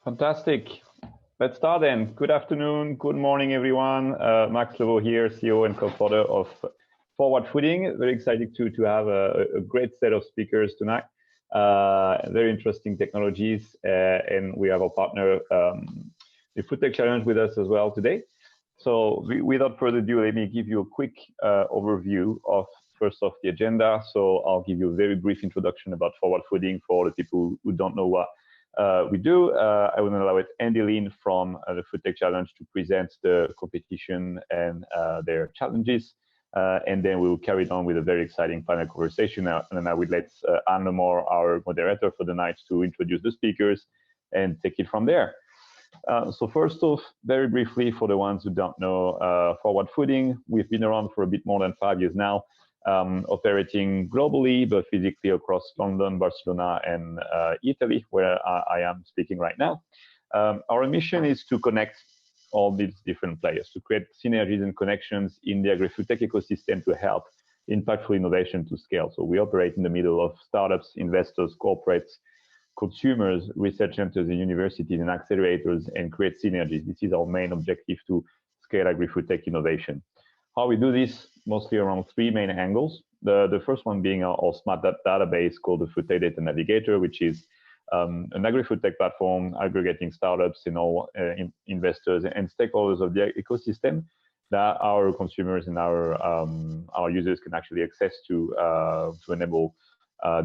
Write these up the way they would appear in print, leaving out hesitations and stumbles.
Fantastic. Let's start then. Good afternoon, good morning, everyone. Max Leveau here, CEO and co-founder of Forward Fooding. Very excited to have a great set of speakers tonight. Very interesting technologies, and we have our partner, the FoodTech Challenge, with us as well today. So without further ado, let me give you a quick overview of first off the agenda. So I'll give you a very brief introduction about Forward Fooding for all the people who don't know what we do. I will allow Andy Lin from the FoodTech Challenge to present the competition and their challenges. And then we will carry it on with a very exciting panel conversation. And then I will let Anne Lemore, our moderator for the night, to introduce the speakers and take it from there. So first off, very briefly, for the ones who don't know Forward Fooding, we've been around for a bit more than 5 years now, operating globally, but physically across London, Barcelona, and Italy, where I am speaking right now. Our mission is to connect all these different players, to create synergies and connections in the AgriFoodTech ecosystem to help impactful innovation to scale. So we operate in the middle of startups, investors, corporates, consumers, research centers, and universities, and accelerators, and create synergies. This is our main objective, to scale AgriFoodTech innovation. How we do this? Mostly around 3 main angles. The first one being our smart database called the FoodTech Data Navigator, which is an AgriFoodTech platform aggregating startups and all investors and stakeholders of the ecosystem that our consumers and our users can actually access to enable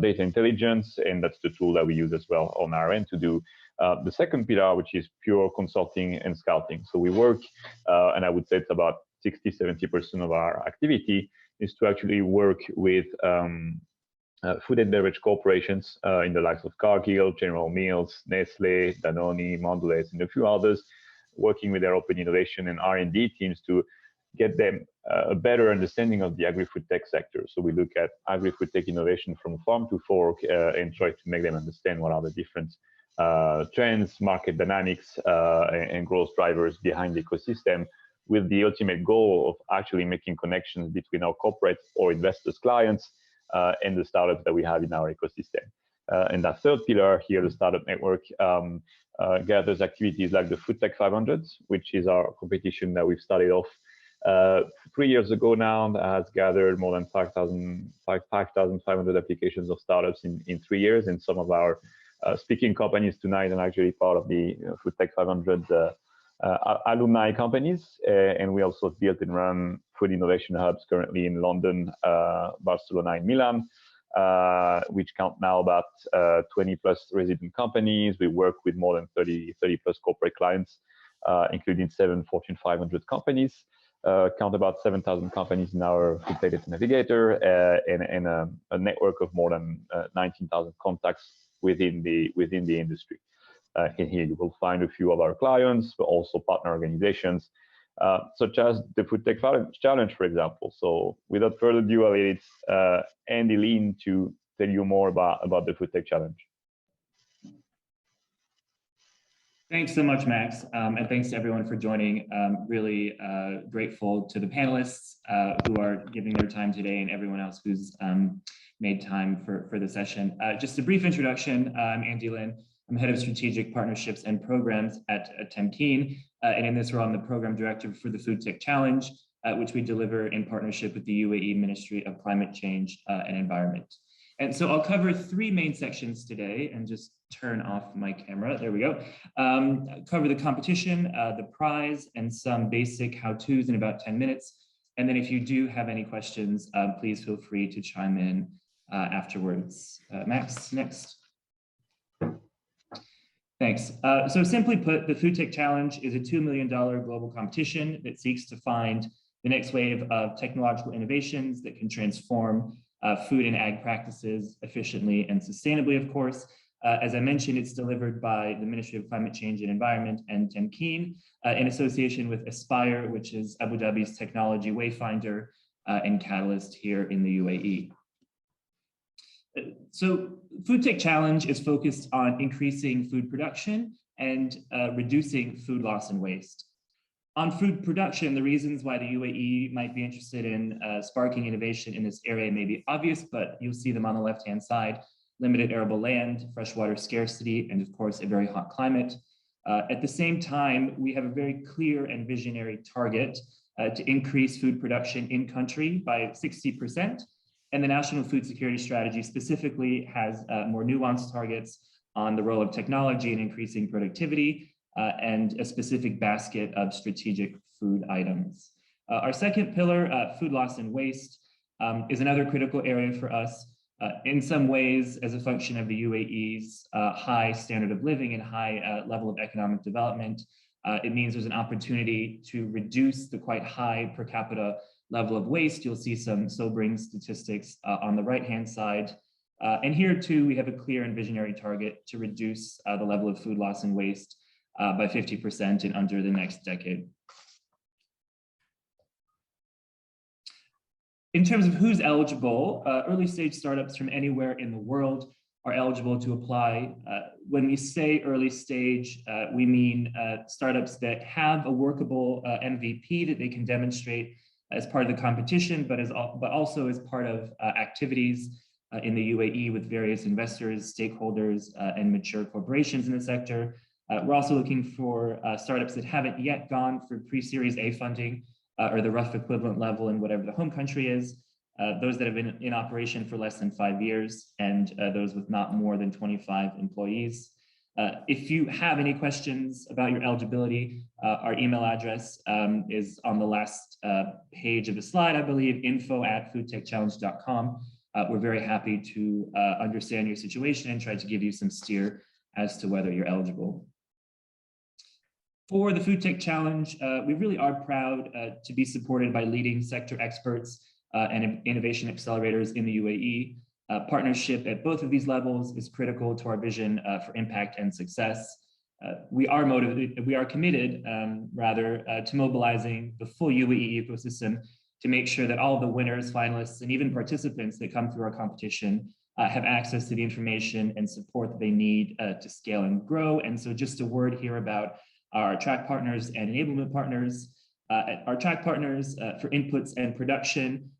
data intelligence, and that's the tool that we use as well on our end to do the second pillar, which is pure consulting and scouting. So we work, and I would say it's about 60–70% of our activity is to actually work with food and beverage corporations in the likes of Cargill, General Mills, Nestle, Danone, Mondelez, and a few others, working with their open innovation and R&D teams to get them a better understanding of the agri-food-tech sector. So we look at agri-food-tech innovation from farm to fork and try to make them understand what are the different trends, market dynamics, and growth drivers behind the ecosystem, with the ultimate goal of actually making connections between our corporate or investors' clients and the startups that we have in our ecosystem. And that third pillar here, the startup network, gathers activities like the FoodTech 500, which is our competition that we've started off 3 years ago now, that has gathered more than 5,500 applications of startups in 3 years. And some of our speaking companies tonight are actually part of the FoodTech 500 alumni companies. And we also built and run food innovation hubs currently in London, Barcelona, and Milan, which count now about 20+ resident companies. We work with more than 30+ corporate clients, including 7 Fortune 500 companies. Count about 7,000 companies in our FoodTech Data Navigator, and a network of more than 19,000 contacts within the industry. In here you will find a few of our clients, but also partner organizations, such as the FoodTech Challenge, for example. So without further ado, I'll let Andy Lin to tell you more about the FoodTech Challenge. Thanks so much, Max, and thanks to everyone for joining. Really grateful to the panelists who are giving their time today, and everyone else who's made time for the session. Just a brief introduction. I'm Andy Lin. I'm head of strategic partnerships and programs at Tamkeen, and in this role, I'm the program director for the FoodTech Challenge, which we deliver in partnership with the UAE Ministry of Climate Change and Environment. And so I'll cover 3 main sections today, and just turn off my camera. There we go. Cover the competition, the prize, and some basic how-tos in about 10 minutes. And then if you do have any questions, please feel free to chime in afterwards. Max, next. Thanks. So simply put, the FoodTech Challenge is a $2 million global competition that seeks to find the next wave of technological innovations that can transform food and ag practices efficiently and sustainably, of course. As I mentioned, it's delivered by the Ministry of Climate Change and Environment and Tamkeen in association with Aspire, which is Abu Dhabi's technology wayfinder and catalyst here in the UAE. So FoodTech Challenge is focused on increasing food production and reducing food loss and waste. On food production, the reasons why the UAE might be interested in sparking innovation in this area may be obvious, but you'll see them on the left-hand side: limited arable land, freshwater scarcity, and of course, a very hot climate. At the same time, we have a very clear and visionary target to increase food production in country by 60%. And the National Food Security Strategy specifically has more nuanced targets on the role of technology in increasing productivity and a specific basket of strategic food items. Our second pillar, food loss and waste, is another critical area for us. In some ways, as a function of the UAE's high standard of living and high level of economic development, it means there's an opportunity to reduce the quite high per capita level of waste. You'll see some sobering statistics on the right-hand side. And here too, we have a clear and visionary target to reduce the level of food loss and waste by 50% in under the next decade. In terms of who's eligible, early stage startups from anywhere in the world are eligible to apply. When we say early stage, we mean startups that have a workable MVP that they can demonstrate as part of the competition, but also as part of activities in the UAE with various investors, stakeholders, and mature corporations in the sector. We're also looking for startups that haven't yet gone for pre-Series A funding or the rough equivalent level in whatever the home country is, those that have been in operation for less than 5 years, and those with not more than 25 employees. If you have any questions about your eligibility, our email address is on the last page of the slide, I believe, info@foodtechchallenge.com. We're very happy to understand your situation and try to give you some steer as to whether you're eligible. For the Food Tech Challenge, we really are proud to be supported by leading sector experts and innovation accelerators in the UAE. Partnership at both of these levels is critical to our vision for impact and success. We are committed, to mobilizing the full UAE ecosystem to make sure that all of the winners, finalists, and even participants that come through our competition have access to the information and support that they need to scale and grow. And so just a word here about our track partners and enablement partners. Our track partners for inputs and production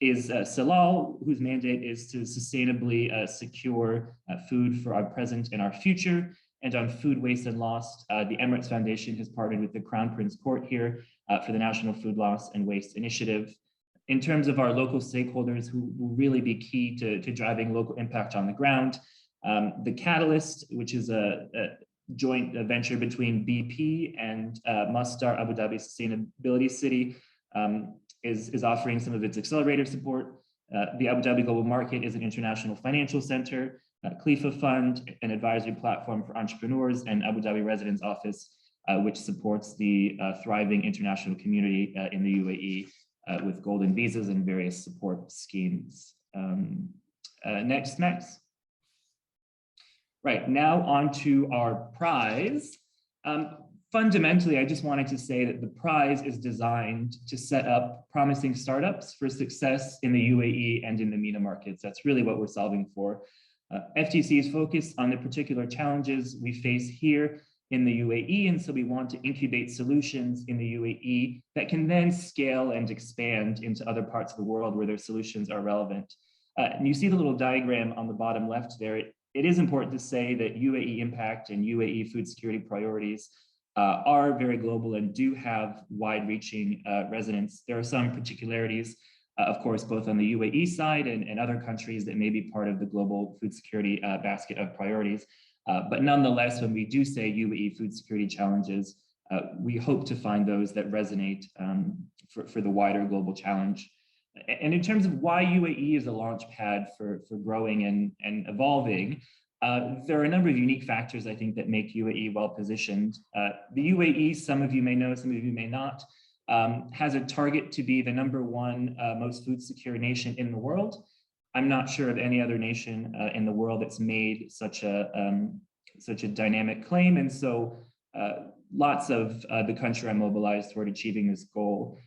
is Salal, whose mandate is to sustainably secure food for our present and our future. And on food waste and loss, the Emirates Foundation has partnered with the Crown Prince Court here for the National Food Loss and Waste Initiative. In terms of our local stakeholders who will really be key to driving local impact on the ground, the Catalyst, which is a joint venture between BP and Masdar Abu Dhabi Sustainability City, is offering some of its accelerator support. The Abu Dhabi Global Market is an international financial center, Khalifa Fund, an advisory platform for entrepreneurs, and Abu Dhabi Residence Office, which supports the thriving international community in the UAE with golden visas and various support schemes. Next, Max. Right, now on to our prize. Fundamentally, I just wanted to say that the prize is designed to set up promising startups for success in the UAE and in the MENA markets. That's really what we're solving for. FTC is focused on the particular challenges we face here in the UAE, and so we want to incubate solutions in the UAE that can then scale and expand into other parts of the world where their solutions are relevant. And you see the little diagram on the bottom left there. It is important to say that UAE impact and UAE food security priorities are very global and do have wide-reaching resonance. There are some particularities, of course, both on the UAE side and other countries that may be part of the global food security basket of priorities. But nonetheless, when we do say UAE food security challenges, we hope to find those that resonate for the wider global challenge. And in terms of why UAE is a launch pad for growing and evolving, there are a number of unique factors, I think, that make UAE well positioned. The UAE, some of you may know, some of you may not, has a target to be the #1 most food secure nation in the world. I'm not sure of any other nation in the world that's made such a dynamic claim. And so lots of the country are mobilized toward achieving this goal.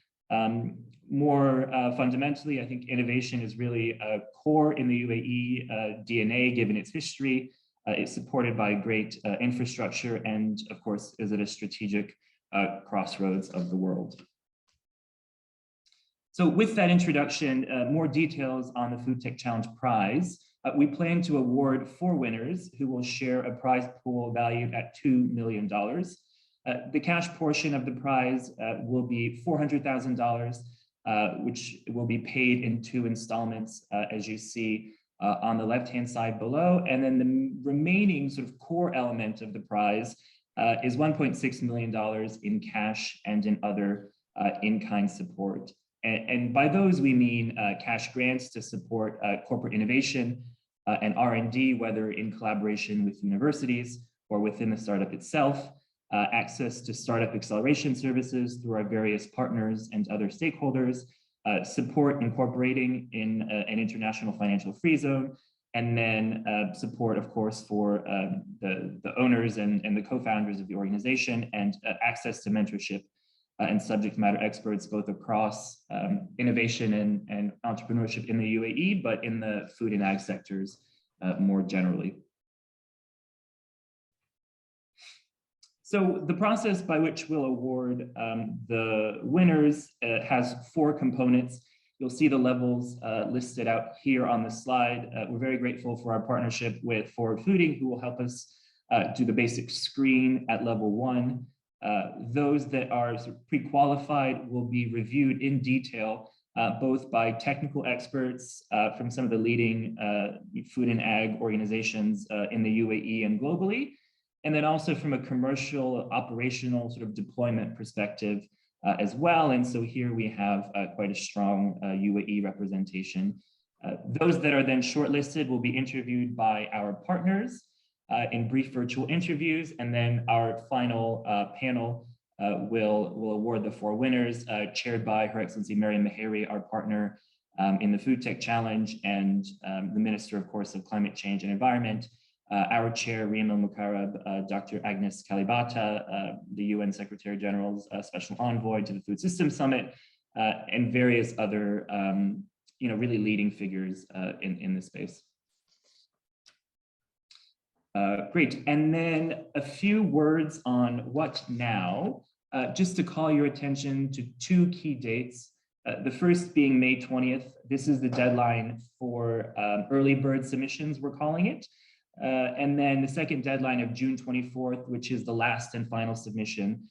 More fundamentally, I think innovation is really core in the UAE DNA, given its history. It's supported by great infrastructure and, of course, is at a strategic crossroads of the world. So with that introduction, more details on the Food Tech Challenge Prize. We plan to award 4 winners who will share a prize pool valued at $2 million. The cash portion of the prize will be $400,000, which will be paid in 2 installments, as you see on the left-hand side below. And then the remaining sort of core element of the prize is $1.6 million in cash and in other in-kind support. And by those, we mean cash grants to support corporate innovation and R&D, whether in collaboration with universities or within the startup itself, access to startup acceleration services through our various partners and other stakeholders, support incorporating in an international financial free zone, and then support, of course, for the owners and the co-founders of the organization, and access to mentorship and subject matter experts both across innovation and entrepreneurship in the UAE, but in the food and ag sectors more generally. So the process by which we'll award the winners has 4 components. You'll see the levels listed out here on the slide. We're very grateful for our partnership with Forward Fooding, who will help us do the basic screen at level 1. Those that are pre-qualified will be reviewed in detail, both by technical experts from some of the leading food and ag organizations in the UAE and globally, and then also from a commercial, operational sort of deployment perspective as well. And so here we have quite a strong UAE representation. Those that are then shortlisted will be interviewed by our partners in brief virtual interviews, and then our final panel will award the 4 winners, chaired by Her Excellency Mariam Mehairi, our partner in the FoodTech Challenge, and the Minister, of course, of Climate Change and Environment, our chair, Riyam al-Mukarrab, Dr. Agnes Kalibata, the UN Secretary General's Special Envoy to the Food Systems Summit, and various other really leading figures in this space. Great, and then a few words on what now, just to call your attention to 2 key dates. The first being May 20th. This is the deadline for early bird submissions, we're calling it. And then the second deadline of June 24th, which is the last and final submission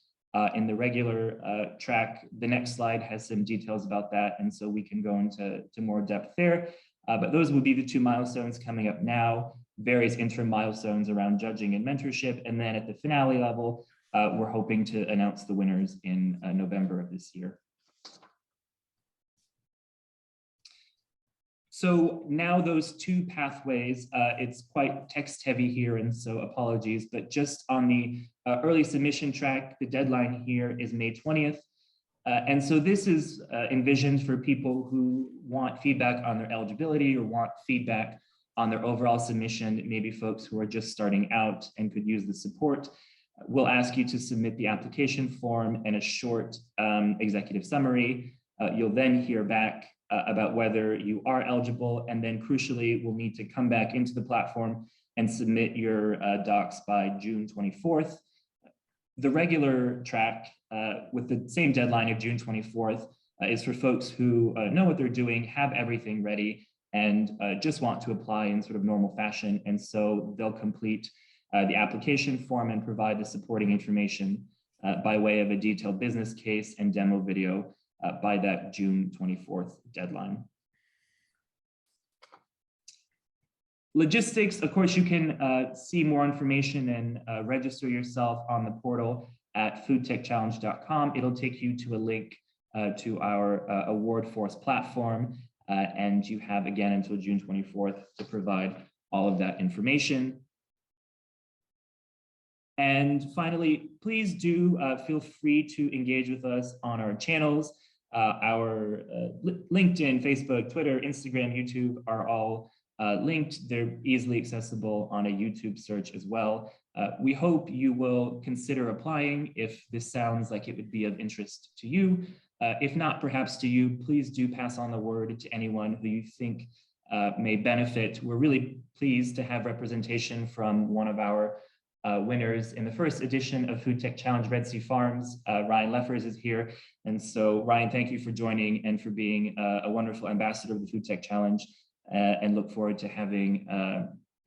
in the regular track. The next slide has some details about that, and so we can go into more depth there. But those will be the 2 milestones coming up now, various interim milestones around judging and mentorship. And then at the finale level, we're hoping to announce the winners in November of this year. So now those 2 pathways, it's quite text heavy here, and so apologies, but just on the early submission track, the deadline here is May 20th. And so this is envisioned for people who want feedback on their eligibility or want feedback on their overall submission, maybe folks who are just starting out and could use the support. We'll ask you to submit the application form and a short executive summary. You'll then hear back about whether you are eligible, and then crucially, we'll need to come back into the platform and submit your docs by June 24th. The regular track with the same deadline of June 24th is for folks who know what they're doing, have everything ready, and just want to apply in sort of normal fashion. And so they'll complete the application form and provide the supporting information by way of a detailed business case and demo video by that June 24th deadline. Logistics, of course, you can see more information and register yourself on the portal at foodtechchallenge.com. It'll take you to a link to our award force platform, and you have again until June 24th to provide all of that information. And finally, please do feel free to engage with us on our channels. Our LinkedIn, Facebook, Twitter, Instagram, YouTube are all linked. They're easily accessible on a YouTube search as well. We hope you will consider applying if this sounds like it would be of interest to you. If not, perhaps to you, please do pass on the word to anyone who you think may benefit. We're really pleased to have representation from one of our winners in the first edition of FoodTech Challenge, Red Sea Farms. Ryan Lefers is here. And so Ryan, thank you for joining and for being a wonderful ambassador of the FoodTech Challenge. and look forward to having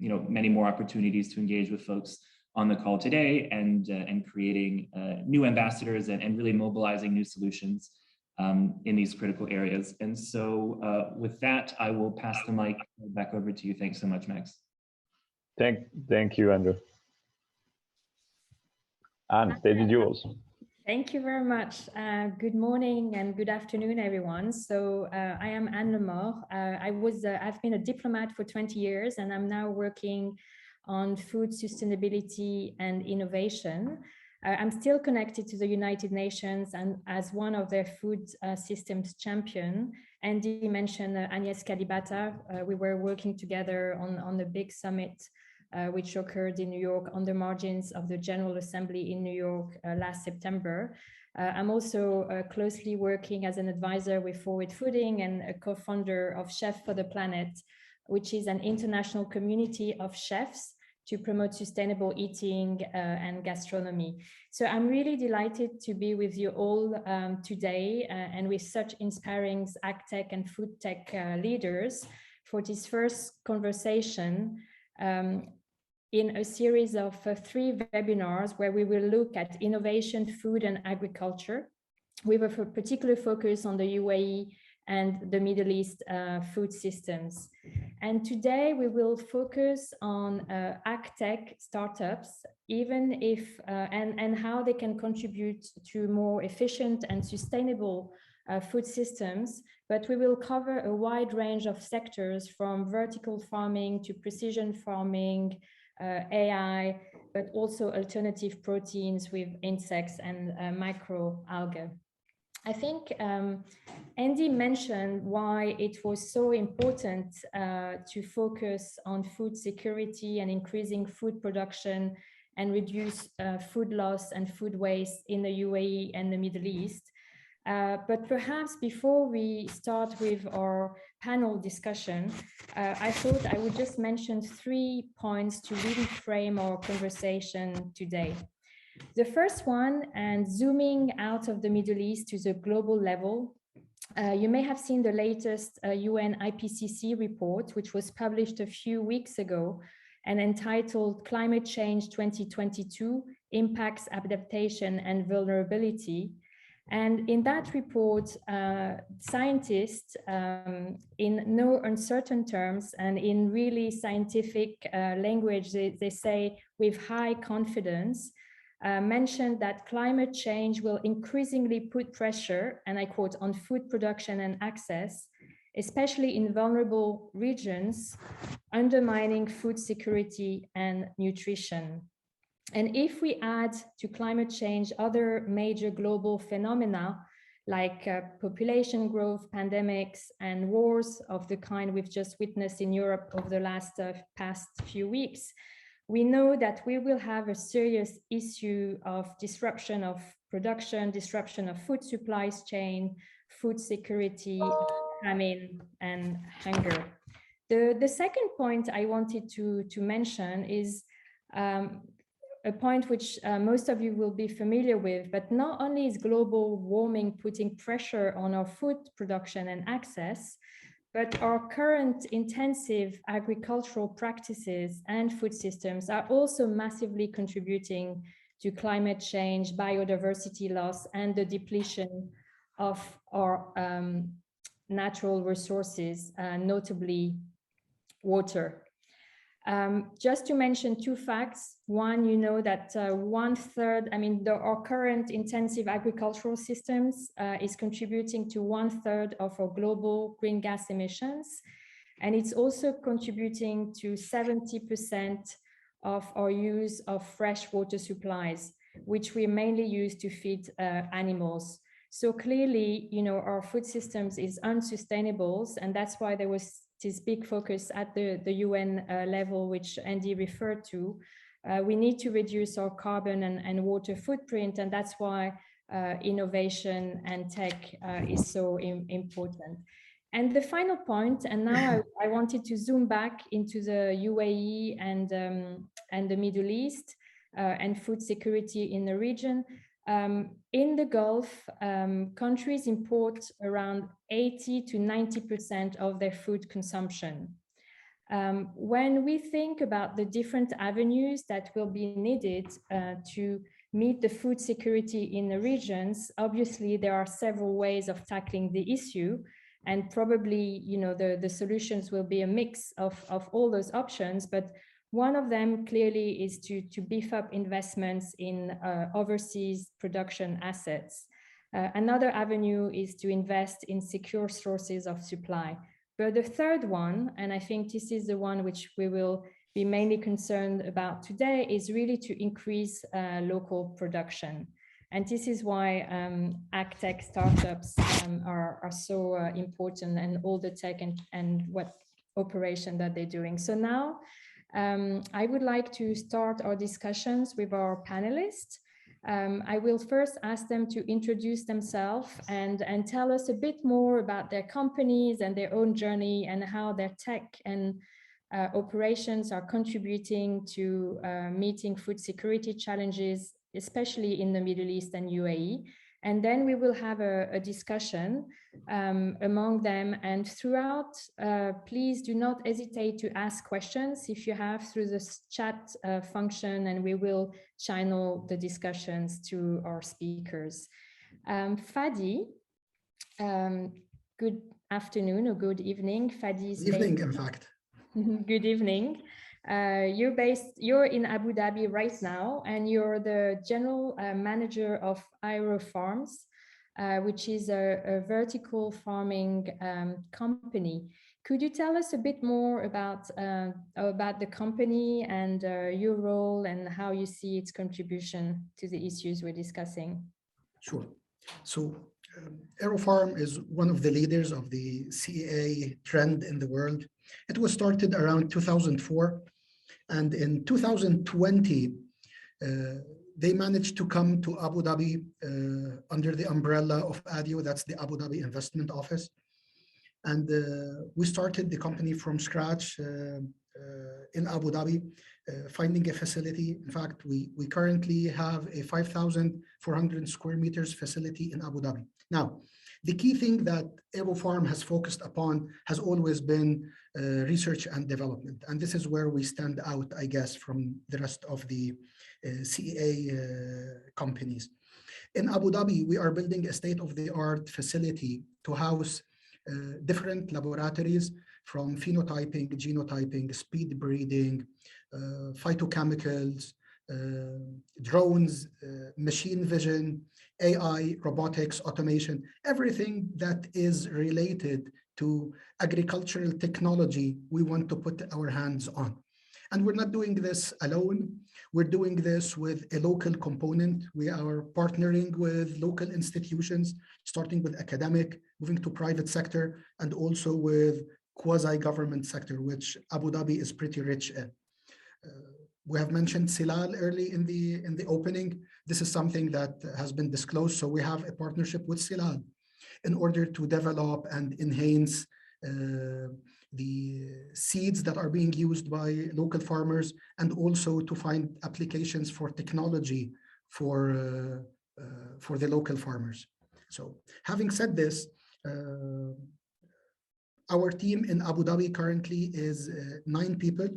many more opportunities to engage with folks on the call today and creating new ambassadors and really mobilizing new solutions in these critical areas. And so with that, I will pass the mic back over to you. Thanks so much, Max. Thank you, Andrew. Anne, stage is yours. Thank you very much. Good morning and good afternoon, everyone. So I am Anne Lemort. I've been a diplomat for 20 years, and I'm now working on food sustainability and innovation. I'm still connected to the United Nations and as one of their food systems champion. Andy mentioned Agnes Kalibata. We were working together on the big summit which occurred in New York on the margins of the General Assembly in New York last September. I'm also closely working as an advisor with Forward Fooding and a co-founder of Chef for the Planet, which is an international community of chefs to promote sustainable eating and gastronomy. So I'm really delighted to be with you all today and with such inspiring Agtech and FoodTech leaders for this first conversation in a series of 3 webinars where we will look at innovation, food and agriculture with a particular focus on the UAE and the Middle East food systems. And today we will focus on Agtech startups, even if and how they can contribute to more efficient and sustainable food systems, but we will cover a wide range of sectors from vertical farming to precision farming, AI, but also alternative proteins with insects and microalgae. I think Andy mentioned why it was so important to focus on food security and increasing food production and reduce food loss and food waste in the UAE and the Middle East. But perhaps before we start with our panel discussion, I thought I would just mention 3 points to really frame our conversation today. The first one, and zooming out of the Middle East to the global level, you may have seen the latest UN IPCC report, which was published a few weeks ago and entitled Climate Change 2022, Impacts, Adaptation and Vulnerability. And in that report, scientists, in no uncertain terms and in really scientific language, they say with high confidence, mentioned that climate change will increasingly put pressure, and I quote, on food production and access, especially in vulnerable regions, undermining food security and nutrition. And if we add to climate change other major global phenomena like population growth, pandemics, and wars of the kind we've just witnessed in Europe over the past few weeks, we know that we will have a serious issue of disruption of production, disruption of food supplies chain, food security, famine, and hunger. The second point I wanted to mention is a point which most of you will be familiar with, but not only is global warming putting pressure on our food production and access, but our current intensive agricultural practices and food systems are also massively contributing to climate change, biodiversity loss, and the depletion of our natural resources, notably water. Just to mention 2 facts. One, you know that 1/3, our current intensive agricultural systems is contributing to 1/3 of our global green gas emissions. And it's also contributing to 70% of our use of fresh water supplies, which we mainly use to feed animals. So clearly, our food systems is unsustainable, and that's why there was this big focus at the UN level, which Andy referred to. We need to reduce our carbon and water footprint, and that's why innovation and tech is so important. And the final point, and now I wanted to zoom back into the UAE and the Middle East and food security in the region. In the Gulf, countries import around 80 to 90% of their food consumption. When we think about the different avenues that will be needed to meet the food security in the regions, obviously there are several ways of tackling the issue, and probably the solutions will be a mix of all those options, but one of them clearly is to beef up investments in overseas production assets. Another avenue is to invest in secure sources of supply. But the third one, and I think this is the one which we will be mainly concerned about today, is really to increase local production. And this is why Agtech startups are so important, and all the tech and what operation that they're doing. So now I would like to start our discussions with our panelists. I will first ask them to introduce themselves and tell us a bit more about their companies and their own journey and how their tech and operations are contributing to meeting food security challenges, especially in the Middle East and UAE. And then we will have a discussion among them. And throughout, please do not hesitate to ask questions if you have through the chat function, and we will channel the discussions to our speakers. Fadi, good afternoon or good evening. Fadi's evening, in fact. Good evening. You're in Abu Dhabi right now, and you're the general manager of AeroFarms, which is a vertical farming company. Could you tell us a bit more about the company and your role and how you see its contribution to the issues we're discussing? Sure. So AeroFarm is one of the leaders of the CEA trend in the world. It was started around 2004. And in 2020, they managed to come to Abu Dhabi under the umbrella of ADIO, that's the Abu Dhabi Investment Office. And we started the company from scratch in Abu Dhabi, finding a facility. In fact, we currently have a 5,400 square meters facility in Abu Dhabi. Now, the key thing that AeroFarm has focused upon has always been research and development. And this is where we stand out, I guess, from the rest of the CEA companies. In Abu Dhabi, we are building a state-of-the-art facility to house different laboratories from phenotyping, genotyping, speed breeding, phytochemicals, drones, machine vision, AI, robotics, automation, everything that is related to agricultural technology, we want to put our hands on. And we're not doing this alone. We're doing this with a local component. We are partnering with local institutions, starting with academic, moving to private sector, and also with quasi-government sector, which Abu Dhabi is pretty rich in. We have mentioned Silal early in the opening. This is something that has been disclosed. So we have a partnership with Silal in order to develop and enhance the seeds that are being used by local farmers, and also to find applications for technology for the local farmers. So having said this, our team in Abu Dhabi currently is 9 people.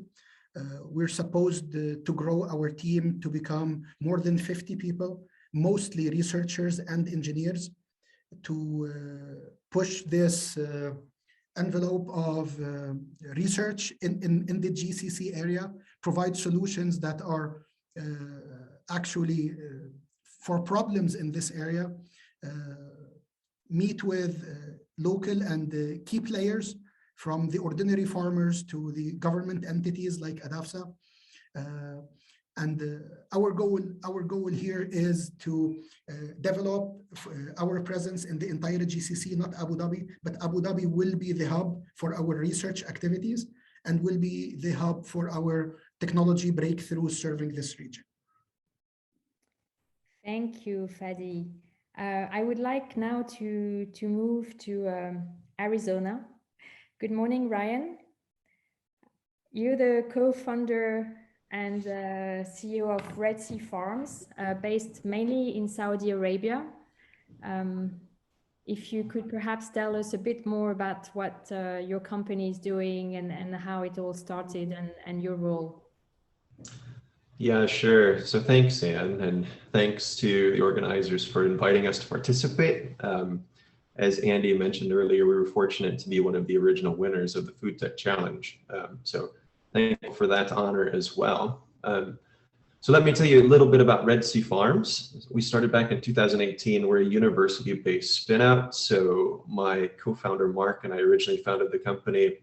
We're supposed to grow our team to become more than 50 people, mostly researchers and engineers, to push this envelope of research in the GCC area, provide solutions that are actually for problems in this area, meet with local and key players, from the ordinary farmers to the government entities like ADAFSA. And our goal here is to develop our presence in the entire GCC, not Abu Dhabi, but Abu Dhabi will be the hub for our research activities and will be the hub for our technology breakthroughs serving this region. Thank you, Fadi. I would like now to move to Arizona. Good morning, Ryan. You're the co-founder and CEO of Red Sea Farms, based mainly in Saudi Arabia. If you could perhaps tell us a bit more about what your company is doing and how it all started and your role. Yeah, sure. So thanks, Anne, and thanks to the organizers for inviting us to participate. As Andy mentioned earlier, we were fortunate to be one of the original winners of the FoodTech Challenge. So thankful for that honor as well. So let me tell you a little bit about Red Sea Farms. We started back in 2018. We're a university-based spin-out. So my co-founder, Mark, and I originally founded the company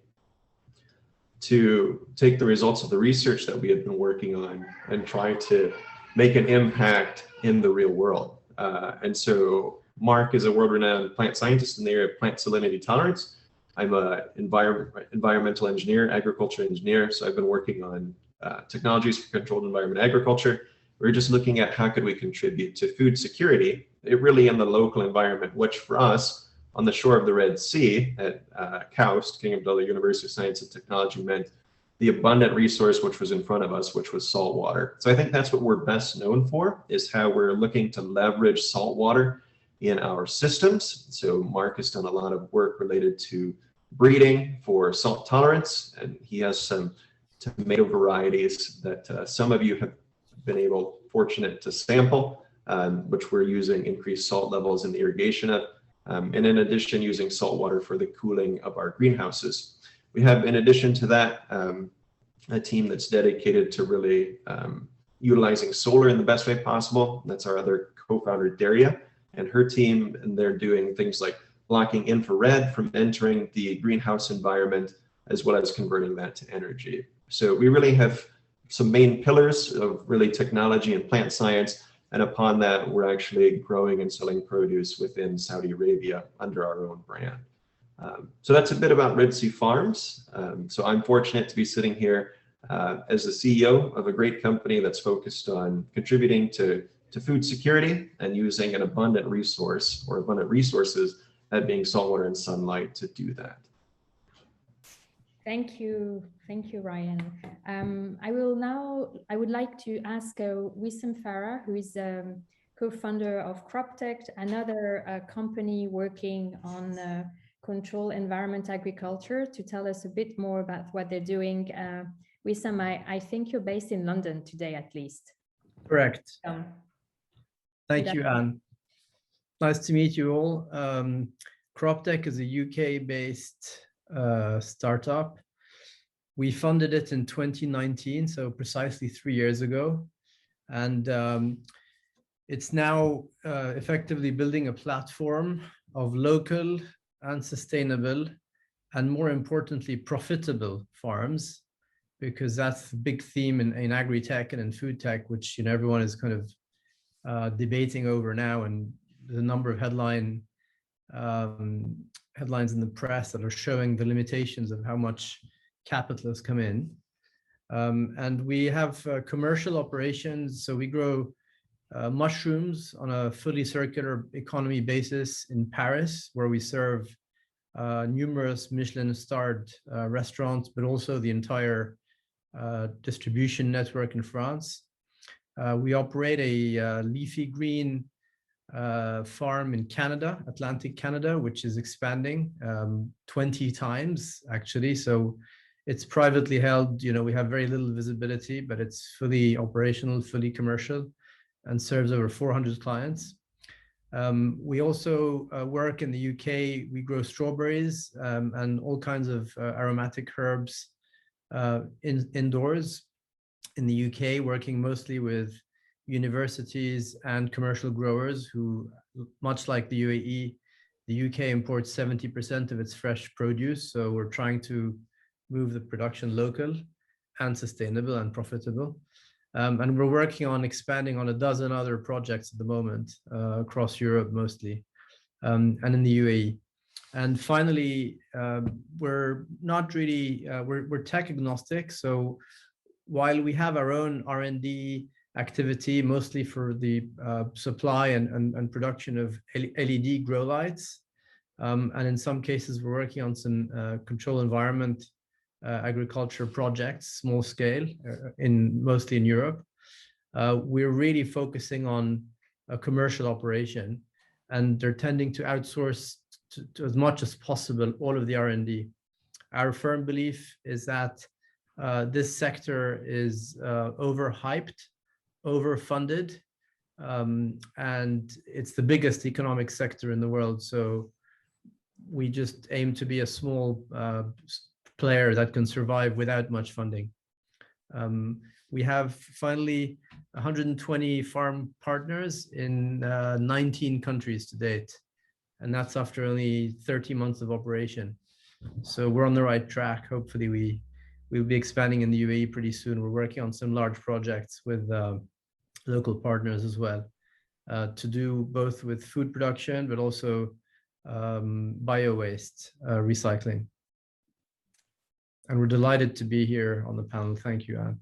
to take the results of the research that we had been working on and try to make an impact in the real world. And so Mark is a world-renowned plant scientist in the area of plant salinity tolerance. I'm an environmental engineer, agriculture engineer. So I've been working on technologies for controlled environment agriculture. We're just looking at how could we contribute to food security, really in the local environment, which for us on the shore of the Red Sea at KAUST, King Abdullah University of Science and Technology, meant the abundant resource which was in front of us, which was salt water. So I think that's what we're best known for, is how we're looking to leverage salt water in our systems. So Mark has done a lot of work related to breeding for salt tolerance, and he has some tomato varieties that some of you have been fortunate to sample, which we're using increased salt levels in the irrigation of, and in addition using salt water for the cooling of our greenhouses. We have, in addition to that, a team that's dedicated to really utilizing solar in the best way possible. That's our other co-founder, Daria, and her team, and they're doing things like blocking infrared from entering the greenhouse environment, as well as converting that to energy. So we really have some main pillars of really technology and plant science, and upon that, we're actually growing and selling produce within Saudi Arabia under our own brand. So that's a bit about Red Sea Farms. So I'm fortunate to be sitting here as the CEO of a great company that's focused on contributing to food security and using an abundant resource or abundant resources, that being saltwater and sunlight, to do that. Thank you, Ryan. I would like to ask Wissam Farah, who is co-founder of Kroptek, another company working on control environment agriculture, to tell us a bit more about what they're doing. Wissam, I think you're based in London today, at least. Correct. Thank you, Anne. Nice to meet you all. Kroptek is a UK-based startup. We funded it in 2019, so precisely 3 years ago. And it's now effectively building a platform of local and sustainable, and more importantly, profitable farms, because that's the big theme in agri-tech and in food tech, which everyone is kind of debating over now, and the number of headlines in the press that are showing the limitations of how much capital has come in. And we have commercial operations. So we grow mushrooms on a fully circular economy basis in Paris, where we serve numerous Michelin-starred restaurants, but also the entire distribution network in France. We operate a leafy green farm in Canada, Atlantic Canada, which is expanding 20 times actually. So it's privately held. We have very little visibility, but it's fully operational, fully commercial, and serves over 400 clients. We also work in the UK. We grow strawberries and all kinds of aromatic herbs indoors in the UK, working mostly with universities and commercial growers who, much like the UAE, the UK imports 70% of its fresh produce. So we're trying to move the production local and sustainable and profitable. And we're working on expanding on a dozen other projects at the moment across Europe mostly, and in the UAE. And finally, we're not really, we're tech agnostic. So while we have our own R&D activity, mostly for the supply and production of LED grow lights, and in some cases, we're working on some control environment agriculture projects, small scale, mostly in Europe. We're really focusing on a commercial operation, and they're tending to outsource to as much as possible all of the R&D. Our firm belief is that this sector is overhyped, overfunded, and it's the biggest economic sector in the world. So we just aim to be a small player that can survive without much funding. We have finally 120 farm partners in 19 countries to date, and that's after only 30 months of operation. So we're on the right track. Hopefully we'll be expanding in the UAE pretty soon. We're working on some large projects with local partners as well, to do both with food production, but also bio-waste recycling. And we're delighted to be here on the panel. Thank you, Anne.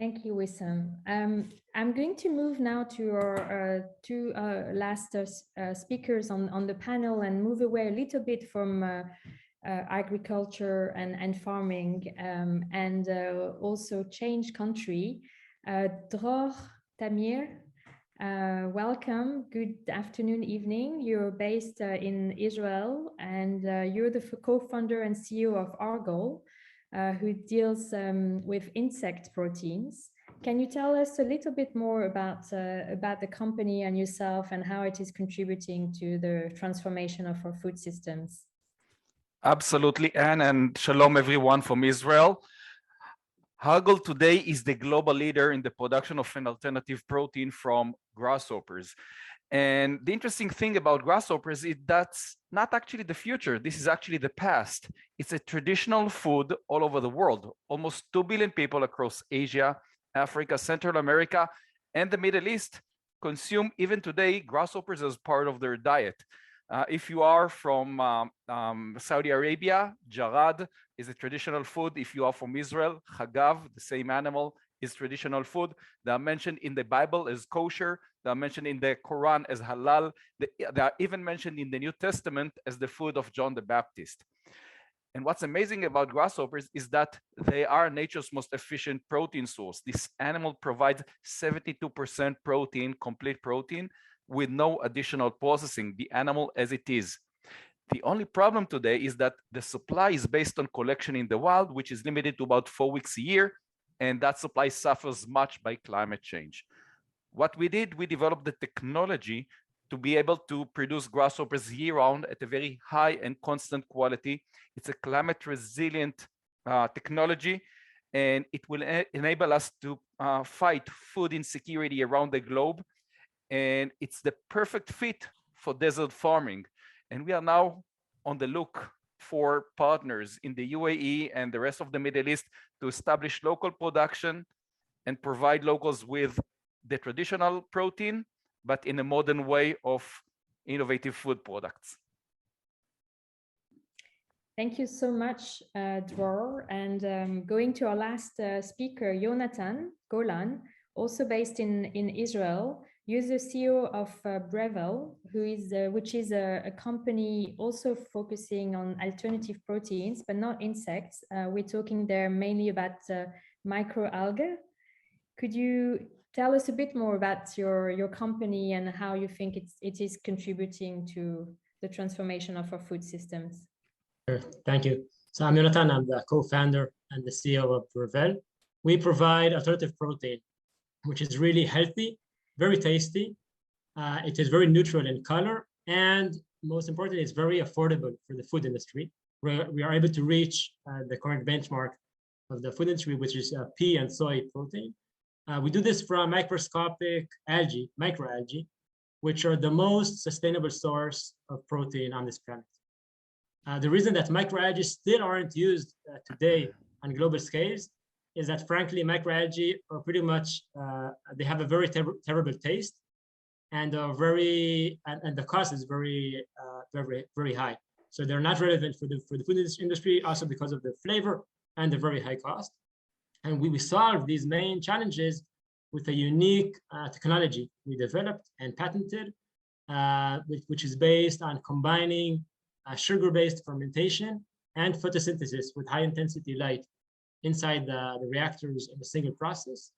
Thank you, Wissam. I'm going to move now to our two last speakers on the panel and move away a little bit from agriculture and farming, and also change country. Dror, Tamir, welcome. Good afternoon, evening. You're based in Israel, and you're the co-founder and CEO of Hargol, who deals with insect proteins. Can you tell us a little bit more about the company and yourself and how it is contributing to the transformation of our food systems? Absolutely, Anne, and shalom everyone from Israel. Hargol today is the global leader in the production of an alternative protein from grasshoppers. And the interesting thing about grasshoppers is that's not actually the future. This is actually the past. It's a traditional food all over the world. Almost 2 billion people across Asia, Africa, Central America, and the Middle East consume even today grasshoppers as part of their diet. If you are from Saudi Arabia, jarad is a traditional food. If you are from Israel, chagav, the same animal, is traditional food. They are mentioned in the Bible as kosher. They are mentioned in the Quran as halal. They are even mentioned in the New Testament as the food of John the Baptist. And what's amazing about grasshoppers is that they are nature's most efficient protein source. This animal provides 72% protein, complete protein, with no additional processing, the animal as it is. The only problem today is that the supply is based on collection in the wild, which is limited to about 4 weeks a year, and that supply suffers much by climate change. What we did, we developed the technology to be able to produce grasshoppers year-round at a very high and constant quality. It's a climate resilient technology, and it will enable us to fight food insecurity around the globe. And it's the perfect fit for desert farming. And we are now on the look for partners in the UAE and the rest of the Middle East to establish local production and provide locals with the traditional protein, but in a modern way of innovative food products. Thank you so much, Dror. And going to our last speaker, Yonatan, Golan, also based in Israel. You're the CEO of Brevel, which is a company also focusing on alternative proteins, but not insects. We're talking there mainly about microalgae. Could you tell us a bit more about your company and how you think it is contributing to the transformation of our food systems? Sure. Thank you. So I'm Yonatan. I'm the co-founder and the CEO of Brevel. We provide alternative protein, which is really healthy, very tasty. It is very neutral in color, and most importantly, it's very affordable for the food industry. We are able to reach the current benchmark of the food industry, which is pea and soy protein. We do this from microscopic algae, microalgae, which are the most sustainable source of protein on this planet. The reason that microalgae still aren't used today on global scales is that, frankly, microalgae are pretty much, they have a very terrible taste, and the cost is very, very high. So they're not relevant for the food industry, also because of the flavor and the very high cost. And we solve these main challenges with a unique technology we developed and patented, which is based on combining sugar-based fermentation and photosynthesis with high-intensity light inside the reactors in a single process.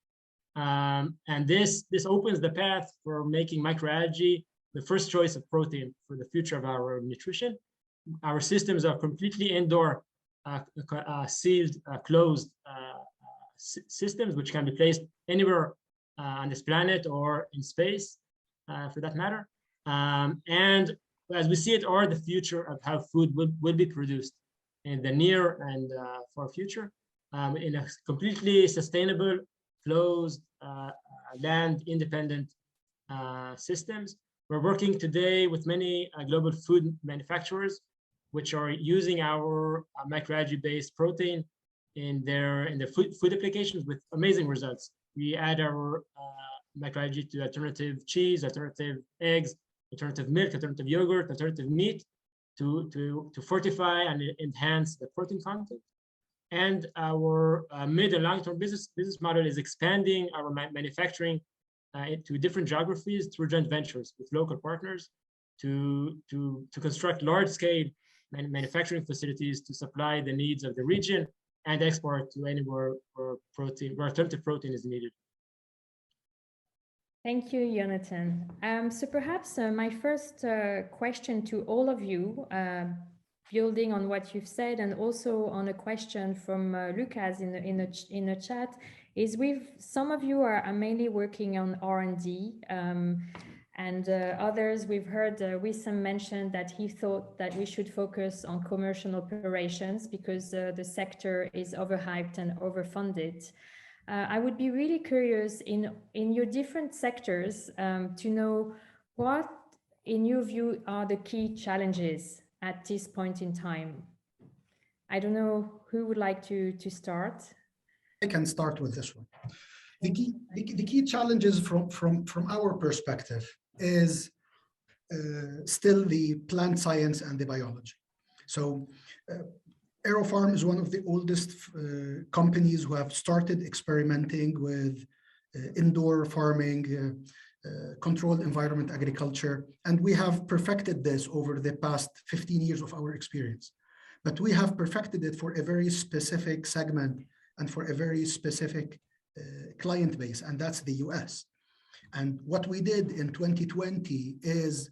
And this opens the path for making microalgae the first choice of protein for the future of our nutrition. Our systems are completely indoor, sealed, closed systems, which can be placed anywhere on this planet or in space, for that matter. And as we see it, are the future of how food will be produced in the near and far future, in a completely sustainable, closed, land-independent systems. We're working today with many global food manufacturers, which are using our microalgae-based protein in their food applications with amazing results. We add our microalgae to alternative cheese, alternative eggs, alternative milk, alternative yogurt, alternative meat to fortify and enhance the protein content. And our mid and long-term business model is expanding our manufacturing into different geographies through joint ventures with local partners to construct large-scale manufacturing facilities to supply the needs of the region and export to anywhere where alternative protein is needed. Thank you, Yonatan. So perhaps my first question to all of you, building on what you've said, and also on a question from Lucas in the chat, is some of you are mainly working on R&D, and others we've heard Wissam mention that he thought that we should focus on commercial operations because the sector is overhyped and overfunded. I would be really curious in your different sectors to know what, in your view, are the key challenges at this point in time. I don't know who would like to start. I can start with this one. The key challenges from our perspective is still the plant science and the biology. So AeroFarm is one of the oldest companies who have started experimenting with indoor farming, controlled environment agriculture, and we have perfected this over the past 15 years of our experience. But we have perfected it for a very specific segment and for a very specific client base, and that's the US. And what we did in 2020 is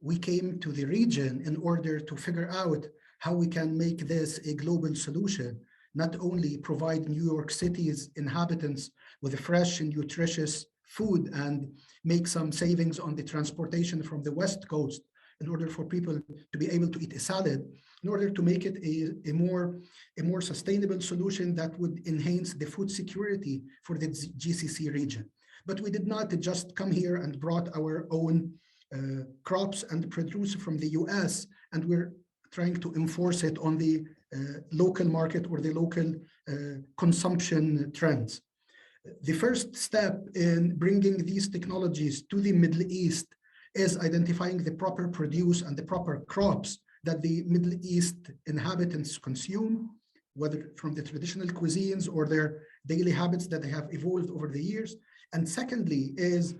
we came to the region in order to figure out how we can make this a global solution, not only provide New York City's inhabitants with a fresh and nutritious food and make some savings on the transportation from the West Coast in order for people to be able to eat a salad, in order to make it a more sustainable solution that would enhance the food security for the GCC region. But we did not just come here and brought our own crops and produce from the US, and we're trying to enforce it on the local market or the local consumption trends. The first step in bringing these technologies to the Middle East is identifying the proper produce and the proper crops that the Middle East inhabitants consume, whether from the traditional cuisines or their daily habits that they have evolved over the years. And secondly is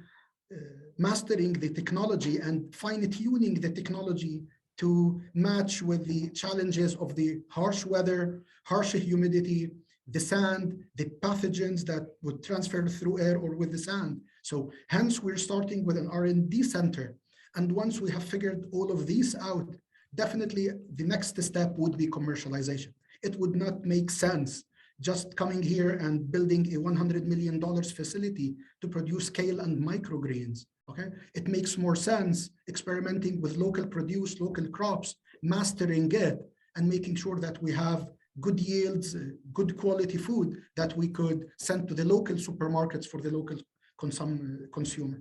mastering the technology and fine-tuning the technology to match with the challenges of the harsh weather, harsh humidity, the sand, the pathogens that would transfer through air or with the sand. So hence we're starting with an R&D center. And once we have figured all of these out, definitely the next step would be commercialization. It would not make sense just coming here and building a $100 million facility to produce kale and microgreens, okay? It makes more sense experimenting with local produce, local crops, mastering it, and making sure that we have good yields, good quality food that we could send to the local supermarkets for the local consumer.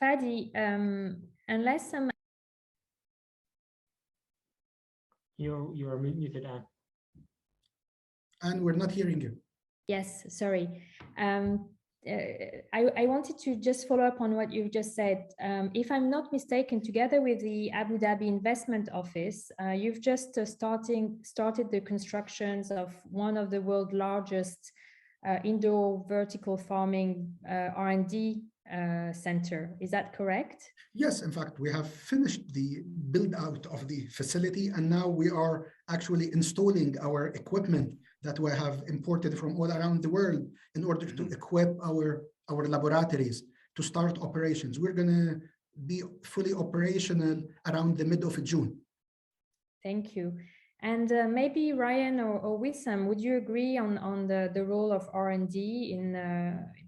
Fadi, unless some... You're muted, Anne. And we're not hearing you. Yes, sorry. I wanted to just follow up on what you've just said. If I'm not mistaken, together with the Abu Dhabi Investment Office, you've just started the constructions of one of the world's largest indoor vertical farming R&D center. Is that correct? Yes, in fact, we have finished the build out of the facility, and now we are actually installing our equipment that we have imported from all around the world in order to equip our laboratories to start operations. We're going to be fully operational around the mid of June. Thank you. And maybe Ryan or Wissam, would you agree on the role of R&D in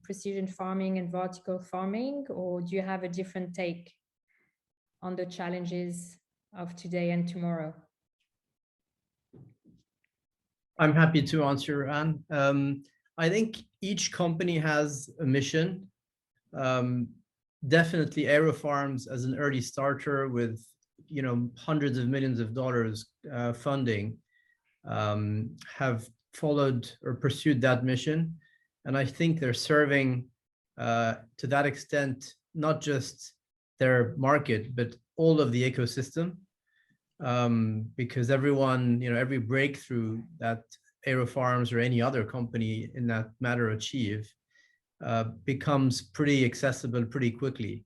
precision farming and vertical farming, or do you have a different take on the challenges of today and tomorrow? I'm happy to answer, Anne. I think each company has a mission. Definitely AeroFarms as an early starter with hundreds of millions of dollars funding have followed or pursued that mission. And I think they're serving to that extent, not just their market, but all of the ecosystem. Because everyone, every breakthrough that AeroFarms or any other company in that matter achieve becomes pretty accessible pretty quickly.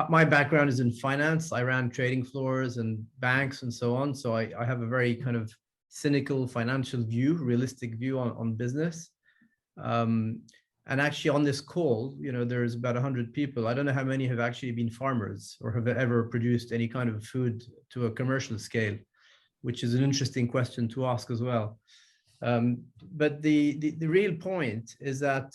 My background is in finance. I ran trading floors and banks and so on. So I have a very kind of cynical financial view, realistic view on business. And actually on this call, there's about 100 people. I don't know how many have actually been farmers or have ever produced any kind of food to a commercial scale, which is an interesting question to ask as well. But the real point is that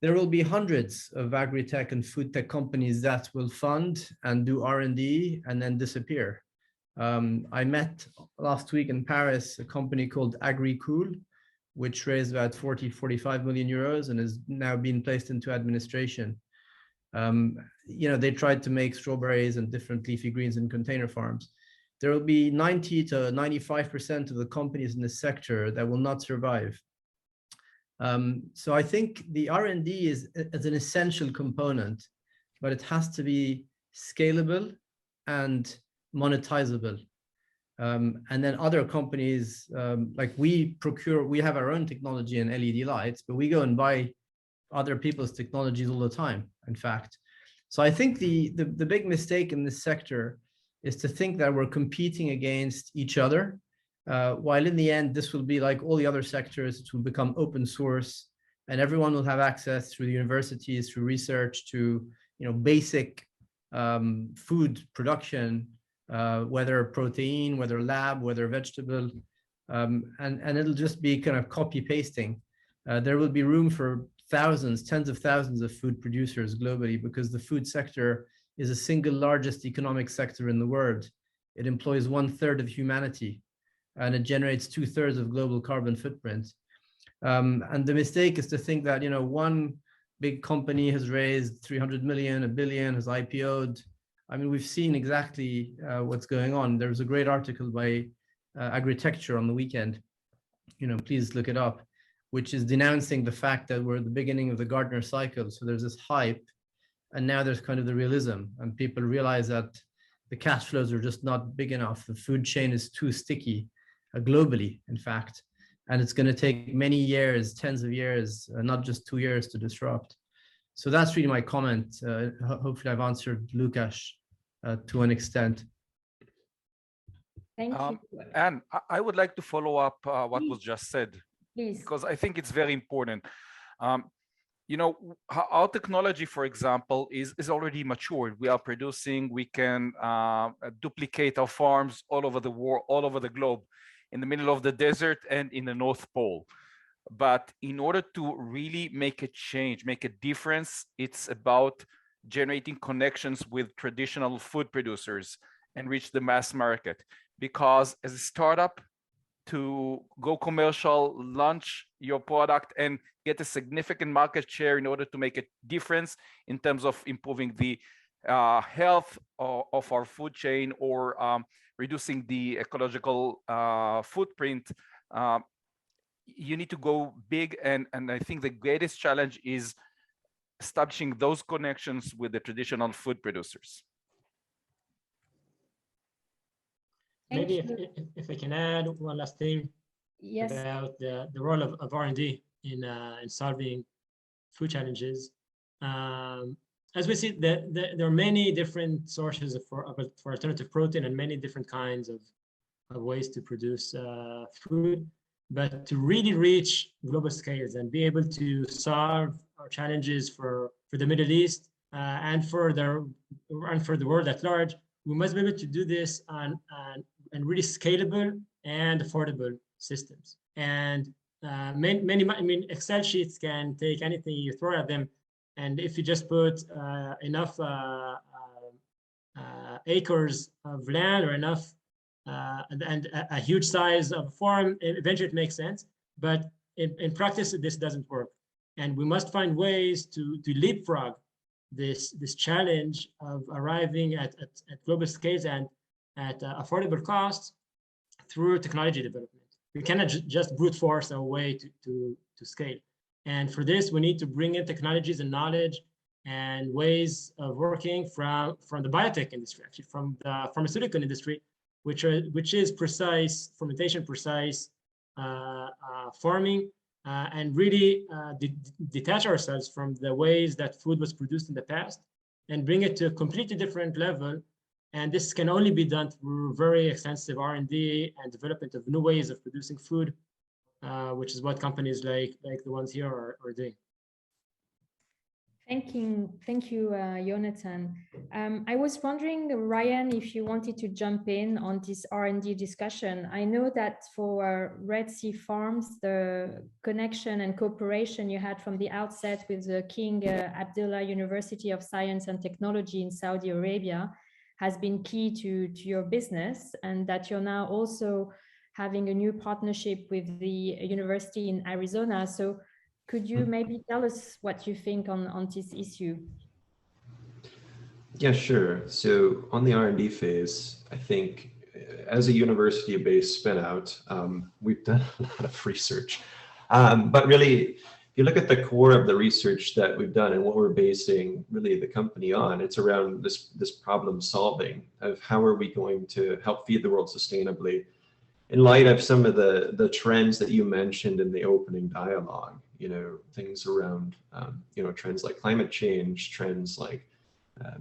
there will be hundreds of agri-tech and food tech companies that will fund and do R&D and then disappear. I met last week in Paris a company called AgriCool, which raised about 45 million euros and is now being placed into administration. They tried to make strawberries and different leafy greens in container farms. There will be 90 to 95% of the companies in this sector that will not survive. So I think the R&D is an essential component, but it has to be scalable and monetizable. And then other companies, like we have our own technology and LED lights, but we go and buy other people's technologies all the time, in fact. So I think the big mistake in this sector is to think that we're competing against each other, while in the end, this will be like all the other sectors. It will become open source and everyone will have access through the universities, through research to basic food production, whether protein, whether lab, whether vegetable, and it'll just be kind of copy pasting. There will be room for thousands, tens of thousands of food producers globally, because the food sector is the single largest economic sector in the world. It employs 1/3 of humanity, and it generates 2/3 of global carbon footprint. And the mistake is to think that one big company has raised 300 million, 1 billion, has IPO'd. I mean, we've seen exactly what's going on. There was a great article by Agritecture on the weekend, please look it up, which is denouncing the fact that we're at the beginning of the Gardner cycle. So there's this hype, and now there's kind of the realism, and people realize that the cash flows are just not big enough. The food chain is too sticky, globally, in fact, and it's going to take many years, tens of years, not just 2 years to disrupt. So that's really my comment. Hopefully I've answered Lukasz to an extent. Thank you. And I would like to follow up what was just said, please, because I think it's very important. Our technology, for example, is already matured. We are producing, we can duplicate our farms all over the world, all over the globe, in the middle of the desert and in the North Pole. But in order to really make a change, make a difference, it's about generating connections with traditional food producers and reach the mass market. Because as a startup, to go commercial, launch your product and get a significant market share in order to make a difference in terms of improving the health of our food chain or reducing the ecological footprint, you need to go big. And I think the greatest challenge is establishing those connections with the traditional food producers. Maybe if I can add one last thing. Yes. about the role of R&D in solving food challenges. As we see, there are many different sources for alternative protein and many different kinds of ways to produce food. But to really reach global scales and be able to solve our challenges for the Middle East and for the world at large, we must be able to do this on really scalable and affordable systems. And many Excel sheets can take anything you throw at them, and if you just put enough acres of land or enough and a huge size of a farm, eventually it makes sense. But in practice, this doesn't work. And we must find ways to leapfrog this challenge of arriving at global scales and at affordable costs through technology development. We cannot just brute force our way to scale. And for this, we need to bring in technologies and knowledge and ways of working from the biotech industry, actually from the pharmaceutical industry, which is precise fermentation, precise farming, and really detach ourselves from the ways that food was produced in the past and bring it to a completely different level. And this can only be done through very extensive R&D and development of new ways of producing food, which is what companies like the ones here are doing. Thank you, Yonatan. I was wondering, Ryan, if you wanted to jump in on this R&D discussion. I know that for Red Sea Farms, the connection and cooperation you had from the outset with the King Abdullah University of Science and Technology in Saudi Arabia has been key to your business, and that you're now also having a new partnership with the university in Arizona. So could you maybe tell us what you think on this issue? Yeah, sure. So on the R&D phase, I think as a university-based spin-out, we've done a lot of research. But really, if you look at the core of the research that we've done and what we're basing really the company on, it's around this problem solving of how are we going to help feed the world sustainably in light of some of the trends that you mentioned in the opening dialogue, things around, trends like climate change, trends like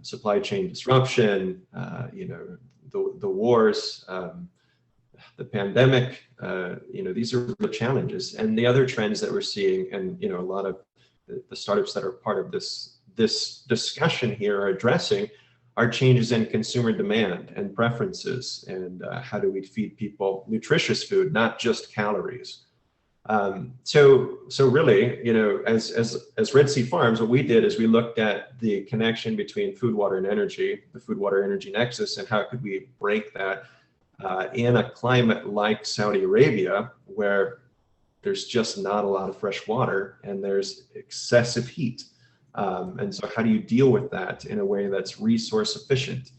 supply chain disruption, the wars, the pandemic, these are the challenges. And the other trends that we're seeing, and a lot of the startups that are part of this discussion here are addressing, are changes in consumer demand and preferences, and how do we feed people nutritious food, not just calories. So really, as Red Sea Farms, what we did is we looked at the connection between food, water, and energy, the food, water, energy nexus, and how could we break that in a climate like Saudi Arabia, where there's just not a lot of fresh water and there's excessive heat. And so how do you deal with that in a way that's resource efficient?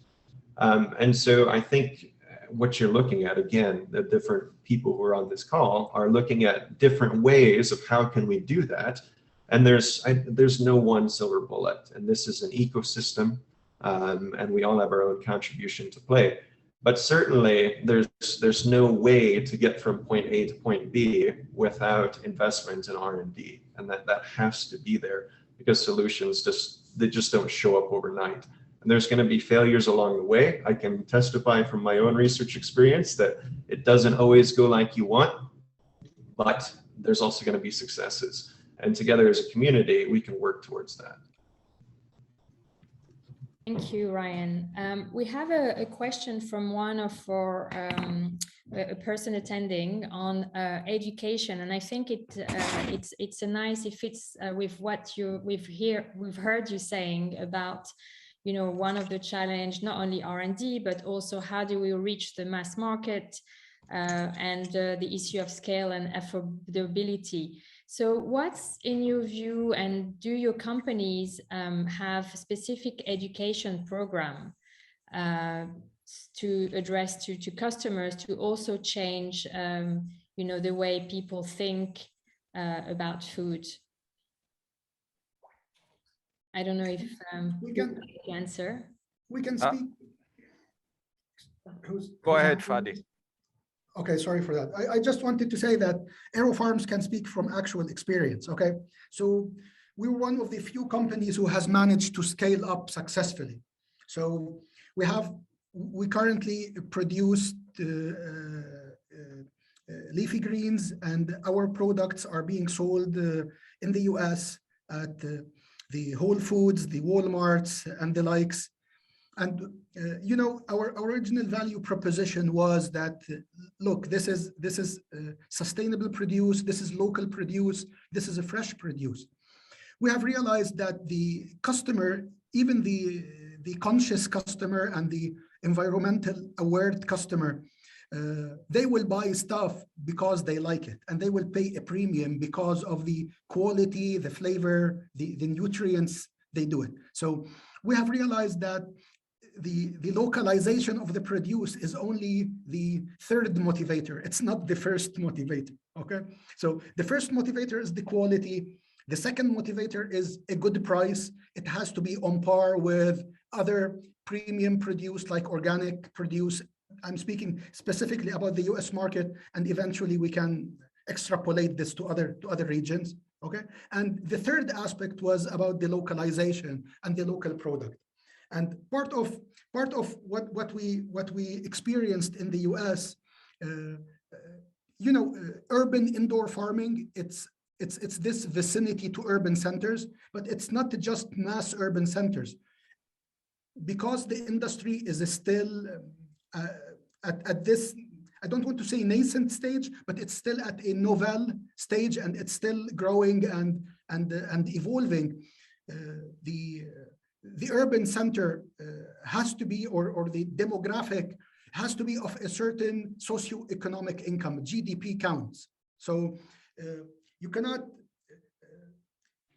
And so I think what you're looking at, again, the different people who are on this call are looking at different ways of how can we do that. And there's no one silver bullet, and this is an ecosystem, and we all have our own contribution to play. But certainly there's no way to get from point A to point B without investment in R&D, and that has to be there, because solutions just don't show up overnight. And there's going to be failures along the way. I can testify from my own research experience that it doesn't always go like you want, but there's also going to be successes. And together as a community, we can work towards that. Thank you, Ryan. We have a question from one of our a person attending on education, and I think it's a nice, it fits with what we've heard you saying about, one of the challenge, not only R&D, but also how do we reach the mass market and the issue of scale and affordability. So what's in your view, and do your companies have specific education program to address to customers to also change, the way people think about food? I don't know if we can answer. We can speak. Go ahead, Fadi. Okay, sorry for that. I just wanted to say that AeroFarms can speak from actual experience, okay? So we were one of the few companies who has managed to scale up successfully. So we currently produce leafy greens, and our products are being sold in the US at the Whole Foods, the Walmarts, and the likes. And you know, our original value proposition was that, look, this is sustainable produce, this is local produce, this is a fresh produce. We have realized that the customer, even the conscious customer and the environmental aware customer, they will buy stuff because they like it, and they will pay a premium because of the quality, the flavor, the nutrients they do it. So we have realized that the localization of the produce is only the third motivator. It's not the first motivator, okay? So the first motivator is the quality. The second motivator is a good price. It has to be on par with other premium produce like organic produce. I'm speaking specifically about the US market, and eventually we can extrapolate this to other regions, okay? And the third aspect was about the localization and the local product. And part of what we experienced in the US, you know, urban indoor farming, it's this vicinity to urban centers, but it's not just mass urban centers. Because the industry is still at this, I don't want to say nascent stage, but it's still at a novel stage, and it's still growing and evolving. The urban center has to be, or the demographic has to be of a certain socioeconomic income, GDP counts. So you cannot,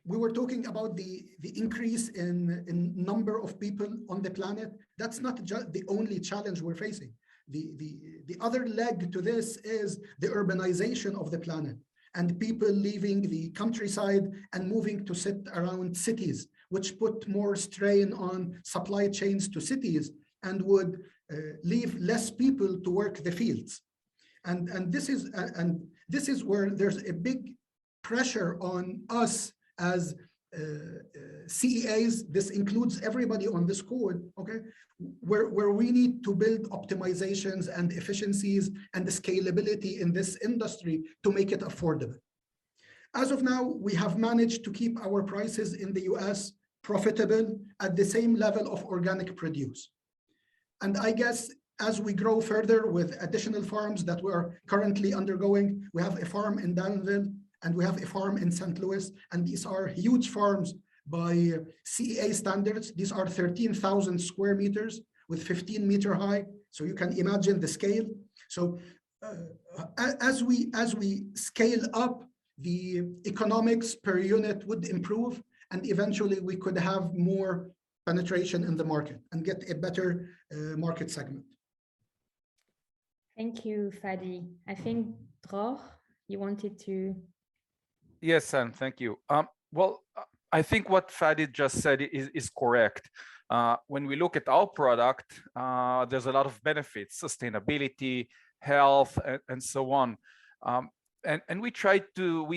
we were talking about the increase in number of people on the planet. That's not just the only challenge we're facing. The other leg to this is the urbanization of the planet, and people leaving the countryside and moving to sit around cities, which put more strain on supply chains to cities and would leave less people to work the fields. And this is where there's a big pressure on us as CEAs. This includes everybody on this code, okay, where we need to build optimizations and efficiencies and the scalability in this industry to make it affordable. As of now, we have managed to keep our prices in the US profitable at the same level of organic produce. And I guess as we grow further with additional farms that we're currently undergoing, we have a farm in Danville and we have a farm in St. Louis, and these are huge farms by CEA standards. These are 13,000 square meters with 15-meter high. So you can imagine the scale. So as we scale up, the economics per unit would improve, and eventually we could have more penetration in the market and get a better market segment. Thank you, Fadi. I think, Dror, you wanted to... Yes, Sam, thank you. Well, I think what Fadi just said is correct. When we look at our product, there's a lot of benefits, sustainability, health, and so on. And we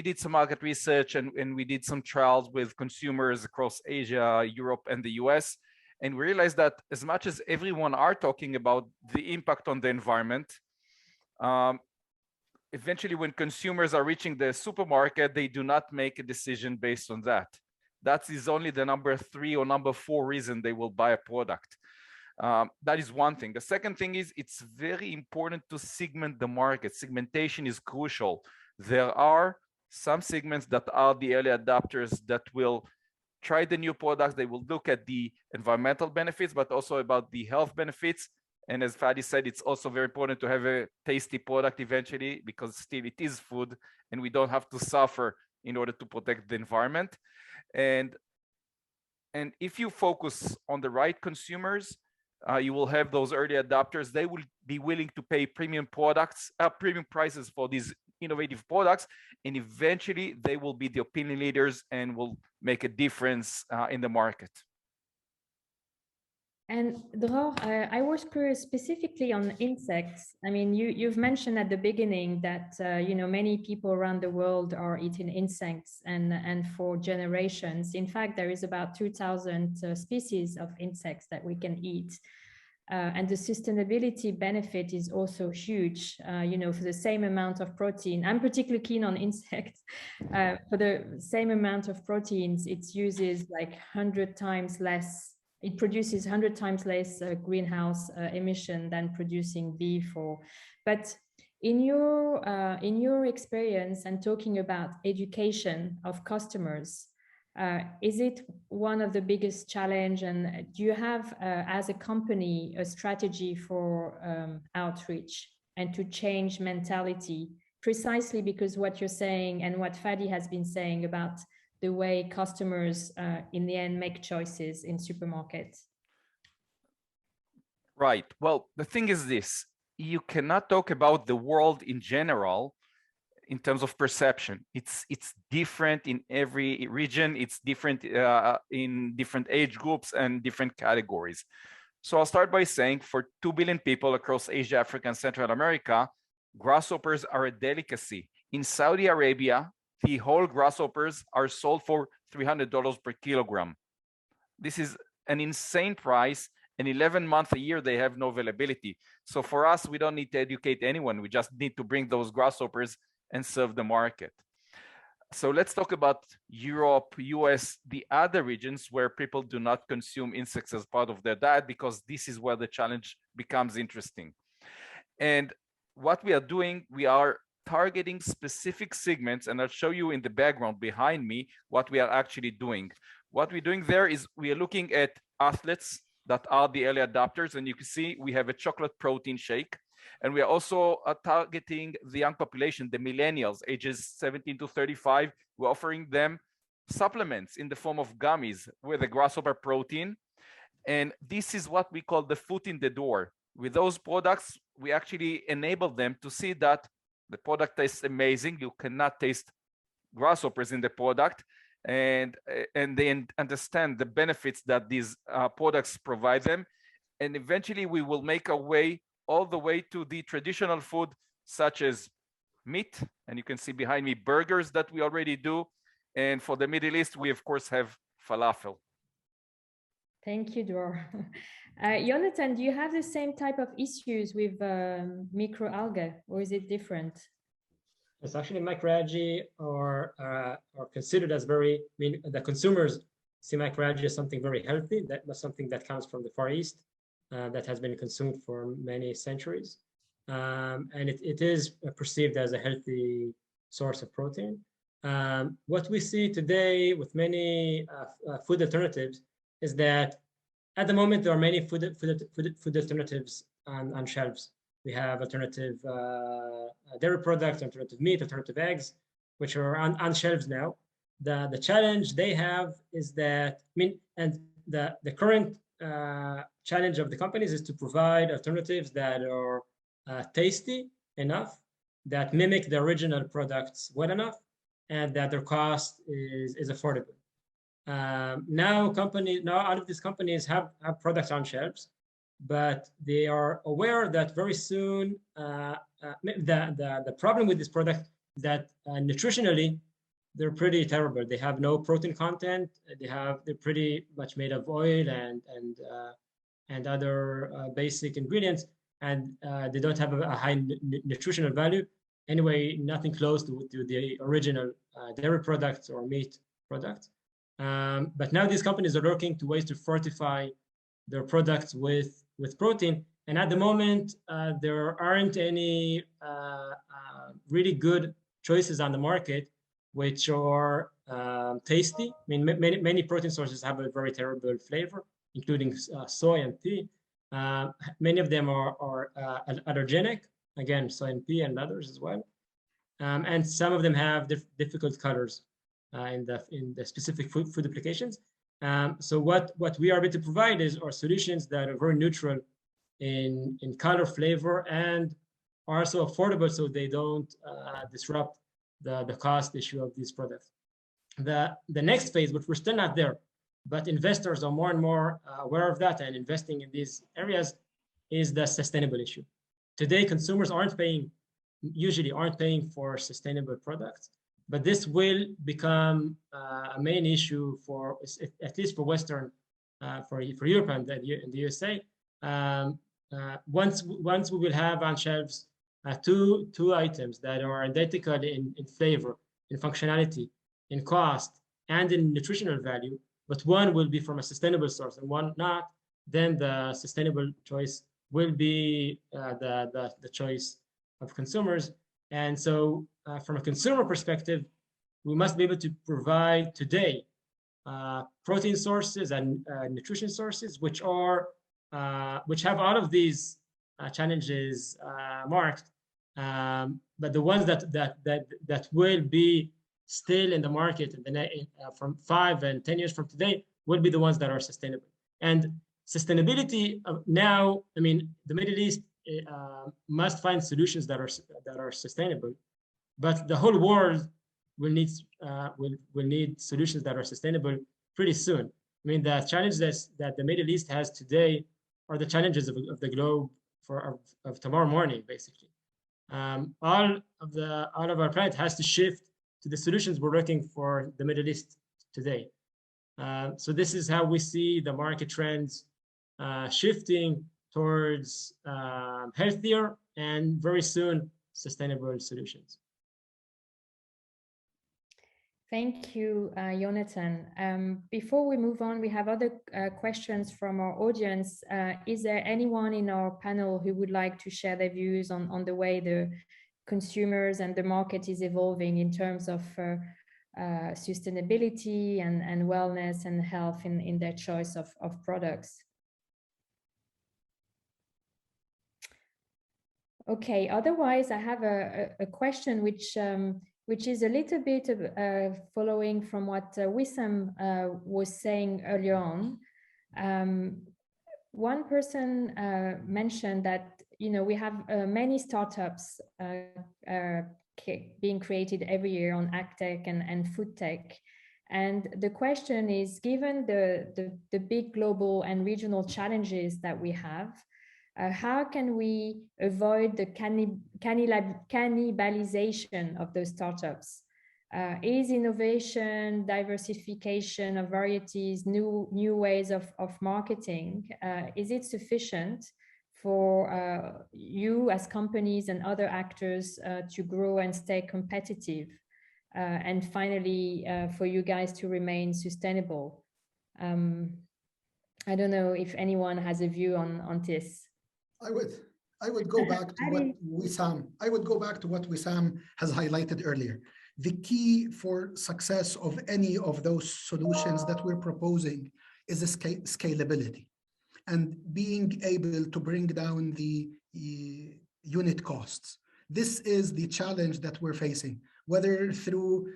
did some market research, and we did some trials with consumers across Asia, Europe, and the US. And we realized that as much as everyone are talking about the impact on the environment, eventually when consumers are reaching the supermarket, they do not make a decision based on that. That is only the number 3 or number 4 reason they will buy a product. That is one thing. The second thing is it's very important to segment the market. Segmentation is crucial. There are some segments that are the early adopters that will try the new products. They will look at the environmental benefits, but also about the health benefits. And as Fadi said, it's also very important to have a tasty product eventually, because still it is food and we don't have to suffer in order to protect the environment. And if you focus on the right consumers, you will have those early adopters. They will be willing to pay premium prices for these innovative products, and eventually they will be the opinion leaders and will make a difference in the market. And Dror, I was curious specifically on insects. I mean, you've mentioned at the beginning that many people around the world are eating insects, and for generations. In fact, there is about 2,000 species of insects that we can eat. And the sustainability benefit is also huge, for the same amount of protein. I'm particularly keen on insects. For the same amount of proteins, it uses like 100 times less. It produces 100 times less greenhouse emission than producing beef. But in your experience and talking about education of customers, is it one of the biggest challenge? And do you have, as a company, a strategy for outreach and to change mentality? Precisely because what you're saying and what Fadi has been saying about the way customers in the end make choices in supermarkets. Right. Well, the thing is this: you cannot talk about the world in general in terms of perception. It's different in every region. It's different in different age groups and different categories. So I'll start by saying, for 2 billion people across Asia, Africa, and Central America, grasshoppers are a delicacy. In Saudi Arabia, the whole grasshoppers are sold for $300 per kilogram. This is an insane price, and 11 months a year they have no availability. So for us, we don't need to educate anyone. We just need to bring those grasshoppers and serve the market. So let's talk about Europe, US, the other regions where people do not consume insects as part of their diet, because this is where the challenge becomes interesting. And what we are doing, we are targeting specific segments, and I'll show you in the background behind me what we are actually doing. What we're doing there is we are looking at athletes that are the early adopters, and you can see we have a chocolate protein shake. And we are also targeting the young population, the millennials, ages 17 to 35. We're offering them supplements in the form of gummies with a grasshopper protein. And this is what we call the foot in the door. With those products, we actually enable them to see that the product tastes amazing. You cannot taste grasshoppers in the product. And they understand the benefits that these products provide them. And eventually we will make our way all the way to the traditional food, such as meat. And you can see behind me burgers that we already do. And for the Middle East, we of course have falafel. Thank you, Dror. Yonatan, do you have the same type of issues with microalgae, or is it different? It's actually microalgae are considered as very, the consumers see microalgae as something very healthy. That was something that comes from the Far East, that has been consumed for many centuries. And it is perceived as a healthy source of protein. What we see today with many food alternatives is that at the moment there are many food alternatives on shelves. We have alternative dairy products, alternative meat, alternative eggs, which are on shelves now. The challenge they have is that, and the current challenge of the companies is to provide alternatives that are tasty enough, that mimic the original products well enough, and that their cost is affordable. Now all of these companies have products on shelves, but they are aware that very soon the problem with this product is that nutritionally they're pretty terrible. They have no protein content. They're pretty much made of oil and other basic ingredients, and they don't have a high nutritional value. Anyway, nothing close to the original dairy products or meat products. But now these companies are looking to ways to fortify their products with protein. And at the moment, there aren't any really good choices on the market which are tasty. Many protein sources have a very terrible flavor, including soy and pea. Many of them are allergenic, again, soy and pea and others as well. And some of them have difficult colors in the specific food applications. So what we are able to provide are solutions that are very neutral in color, flavor, and are also affordable, so they don't disrupt the cost issue of these products. The next phase, but we're still not there, but investors are more and more aware of that and investing in these areas, is the sustainable issue. Today, consumers usually aren't paying for sustainable products, but this will become a main issue for, at least for Western, for Europe and the USA. Once we will have on shelves two items that are identical in flavor, in functionality, in cost, and in nutritional value, but one will be from a sustainable source and one not, then the sustainable choice will be the choice of consumers. And so from a consumer perspective, we must be able to provide today protein sources and nutrition sources which have all of these challenges marked, but the ones that will be still in the market from 5 and 10 years from today will be the ones that are sustainable. And sustainability now, I mean, the Middle East must find solutions that are sustainable, but the whole world will need solutions that are sustainable pretty soon. I mean, the challenges that the Middle East has today are the challenges of the globe of tomorrow morning, basically. All of our planet has to shift to the solutions we're looking for the Middle East today. So this is how we see the market trends shifting towards healthier and very soon sustainable solutions. Thank you, Yonatan. Before we move on, we have other questions from our audience. Is there anyone in our panel who would like to share their views on the way the consumers and the market is evolving in terms of sustainability and wellness and health in their choice of products? Okay, otherwise I have a question which is a little bit of, following from what Wissam was saying earlier on. One person mentioned that, you know, we have many startups being created every year on Agtech and FoodTech. And the question is, given the big global and regional challenges that we have, how can we avoid the cannibalization of those startups? Is innovation, diversification of varieties, new ways of marketing, is it sufficient for you as companies and other actors to grow and stay competitive? And finally, for you guys to remain sustainable? I don't know if anyone has a view on this. I would go back to what Wissam has highlighted earlier. The key for success of any of those solutions that we're proposing is scalability and being able to bring down the unit costs. This is the challenge that we're facing, whether through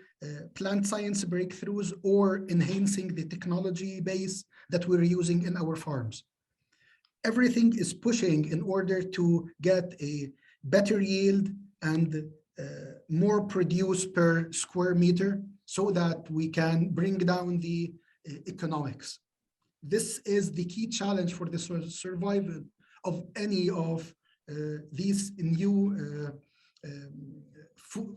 plant science breakthroughs or enhancing the technology base that we're using in our farms. Everything is pushing in order to get a better yield and more produce per square meter so that we can bring down the economics. This is the key challenge for the survival of any of these new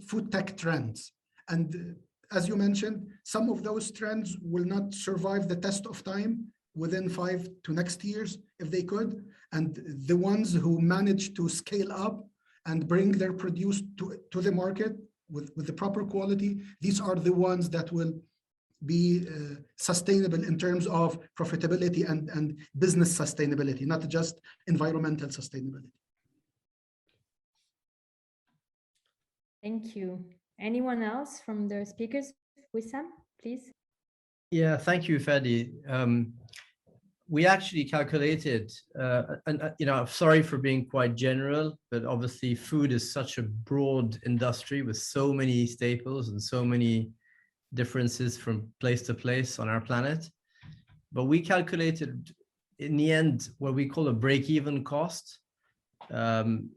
food tech trends. And as you mentioned, some of those trends will not survive the test of time within 5 to next years, if they could. And the ones who manage to scale up and bring their produce to the market with the proper quality, these are the ones that will be sustainable in terms of profitability and business sustainability, not just environmental sustainability. Thank you. Anyone else from the speakers? Wissam, please. Yeah, thank you, Fadi. We actually calculated, and you know, sorry for being quite general, but obviously food is such a broad industry with so many staples and so many differences from place to place on our planet. But we calculated in the end what we call a break-even cost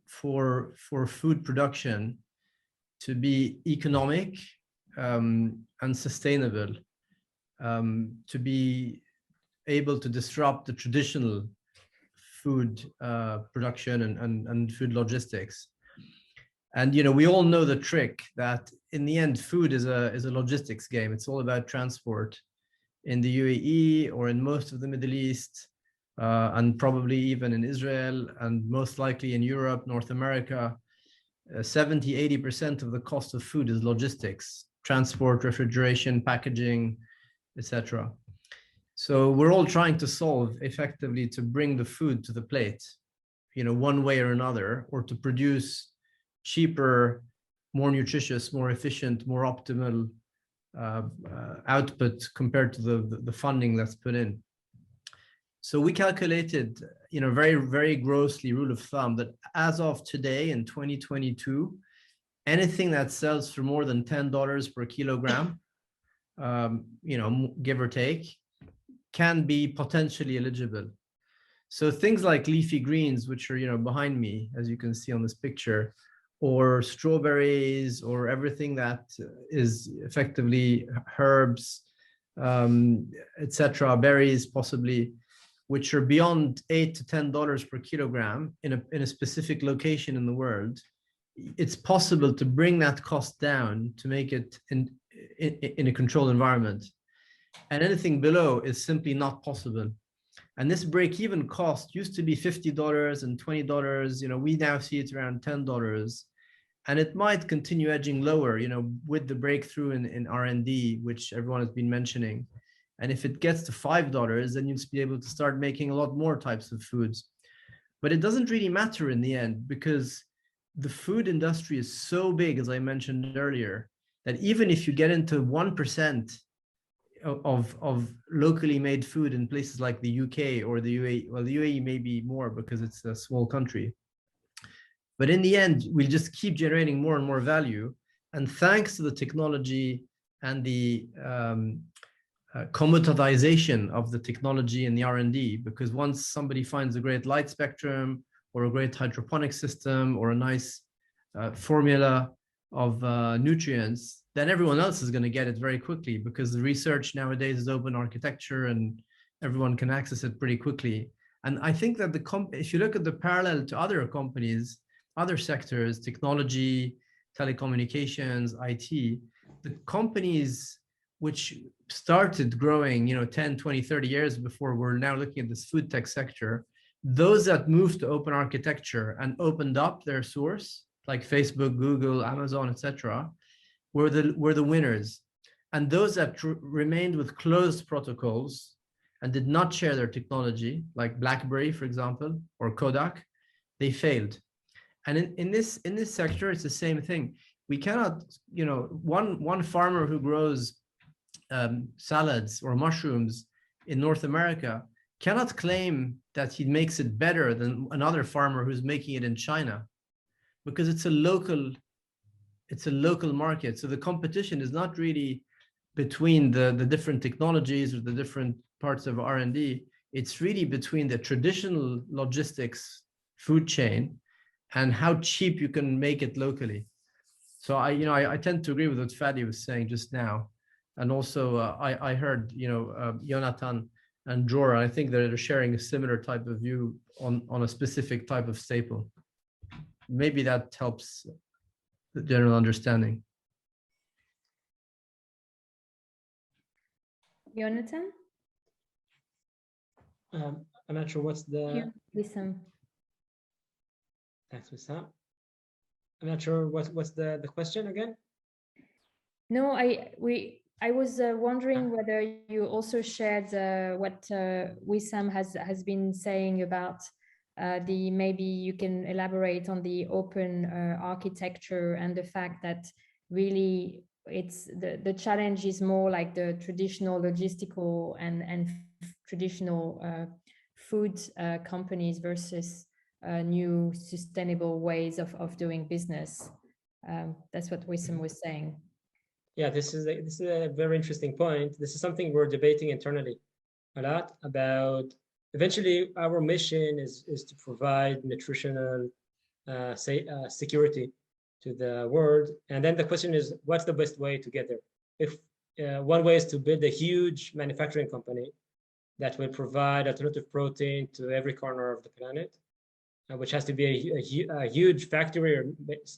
for food production to be economic and sustainable. to be able to disrupt the traditional food production and food logistics. And we all know the trick that in the end, food is a logistics game. It's all about transport. In the UAE or in most of the Middle East, and probably even in Israel, and most likely in Europe, North America, 70–80% of the cost of food is logistics, transport, refrigeration, packaging, etc. So we're all trying to solve effectively to bring the food to the plate, one way or another, or to produce cheaper, more nutritious, more efficient, more optimal output compared to the funding that's put in. So we calculated, very, very grossly, rule of thumb, that as of today in 2022, anything that sells for more than $10 per kilogram, give or take, can be potentially eligible. So things like leafy greens, which are behind me, as you can see on this picture, or strawberries, or everything that is effectively herbs, etc., berries possibly, which are beyond $8 to $10 per kilogram in a specific location in the world. It's possible to bring that cost down to make it in a controlled environment. And anything below is simply not possible. And this break-even cost used to be $50 and $20. We now see it around $10. And it might continue edging lower, with the breakthrough in R&D, which everyone has been mentioning. And if it gets to $5, then you'll be able to start making a lot more types of foods. But it doesn't really matter in the end, because the food industry is so big, as I mentioned earlier, that even if you get into 1% of locally made food in places like the UK or the UAE, well, the UAE may be more because it's a small country. But in the end, we'll just keep generating more and more value. And thanks to the technology and the commoditization of the technology and the R&D, because once somebody finds a great light spectrum or a great hydroponic system or a nice formula of nutrients, then everyone else is going to get it very quickly, because the research nowadays is open architecture and everyone can access it pretty quickly. And I think that if you look at the parallel to other companies, other sectors, technology, telecommunications, IT, the companies which started growing, 10, 20, 30 years before we're now looking at this food tech sector, those that moved to open architecture and opened up their source, like Facebook, Google, Amazon, etc., were the winners. And those that remained with closed protocols and did not share their technology, like BlackBerry, for example, or Kodak, they failed. And in this sector, it's the same thing. We cannot, one farmer who grows salads or mushrooms in North America cannot claim that he makes it better than another farmer who's making it in China, because it's a local market. So the competition is not really between the different technologies or the different parts of R&D. It's really between the traditional logistics food chain and how cheap you can make it locally. So I tend to agree with what Fadi was saying just now. And also I heard, Yonatan and Dror, I think they're sharing a similar type of view on a specific type of staple. Maybe that helps the general understanding. Yonatan? I'm not sure what's the... Wissam. Thanks, Wissam. I'm not sure what's the question again? No, I was wondering whether you also shared what Wissam has been saying about maybe you can elaborate on the open architecture and the fact that really it's the challenge is more like the traditional logistical and traditional food companies versus new sustainable ways of doing business. That's what Wissam was saying. Yeah, this is a very interesting point. This is something we're debating internally a lot about. Eventually, our mission is to provide nutritional security to the world. And then the question is, what's the best way to get there? one way is to build a huge manufacturing company that will provide alternative protein to every corner of the planet, which has to be a huge factory or